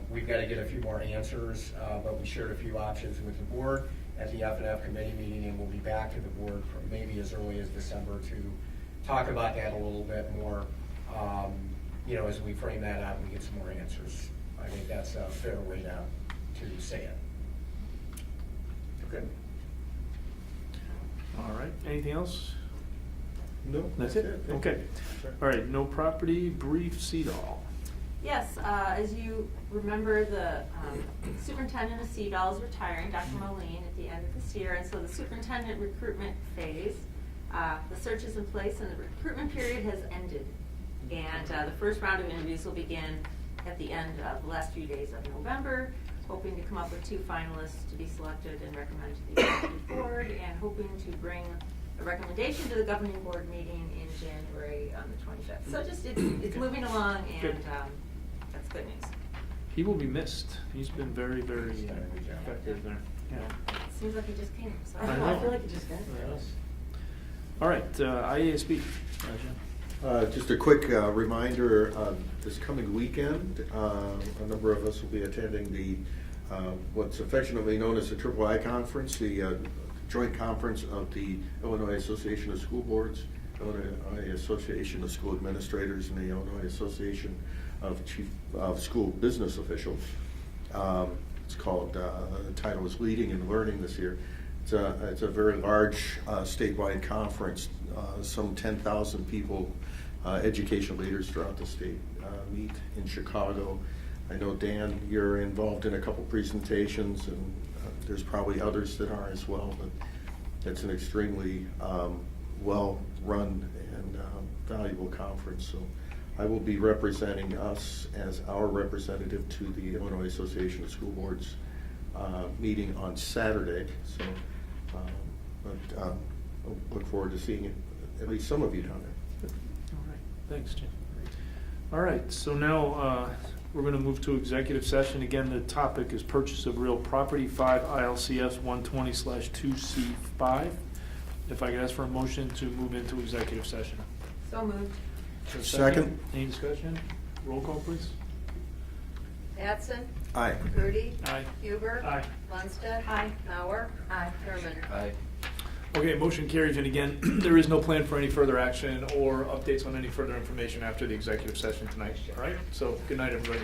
we've got to get a few more answers, but we shared a few options with the board at the F&F committee meeting, and we'll be back to the board for maybe as early as December to talk about that a little bit more, as we frame that out and we get some more answers. I think that's a fair way to say it. Okay. All right, anything else? No. That's it? Okay. All right, no property brief, CEDAW. Yes, as you remember, the superintendent of CEDAW is retiring, Dr. Moline, at the end of this year, and so the superintendent recruitment phase, the search is in place and the recruitment period has ended. And the first round of interviews will begin at the end of the last few days of November, hoping to come up with 2 finalists to be selected and recommended to the executive board, and hoping to bring a recommendation to the governing board meeting in January on the 25th. So just it's moving along, and that's good news. He will be missed. He's been very, very effective there. Yeah. Seems like he just came. So I feel like he just got there. All right, IASB. Just a quick reminder, this coming weekend, a number of us will be attending the what's affectionately known as the Triple I Conference, the joint conference of the Illinois Association of School Boards, Illinois Association of School Administrators, and the Illinois Association of School Business Officials. It's called, the title is Leading and Learning this year. It's a very large statewide conference. Some 10,000 people, education leaders throughout the state meet in Chicago. I know, Dan, you're involved in a couple presentations, and there's probably others that are as well, but it's an extremely well-run and valuable conference. So I will be representing us as our representative to the Illinois Association of School Boards meeting on Saturday. So, I'll look forward to seeing at least some of you down there. All right, thanks, Jim. All right, so now we're going to move to executive session. Again, the topic is purchase of real property, 5 ILCS 120/2C5. If I could ask for a motion to move into executive session. So moved. So Second. Any discussion? Roll call, please. Batson. Aye. Grudy. Aye. Huber. Aye. Lundstedt. Aye. Mauer. Aye. Thurman. Aye. Okay, motion carries, and again, there is no plan for any further action or updates on any further information after the executive session tonight, all right? So, good night, everybody.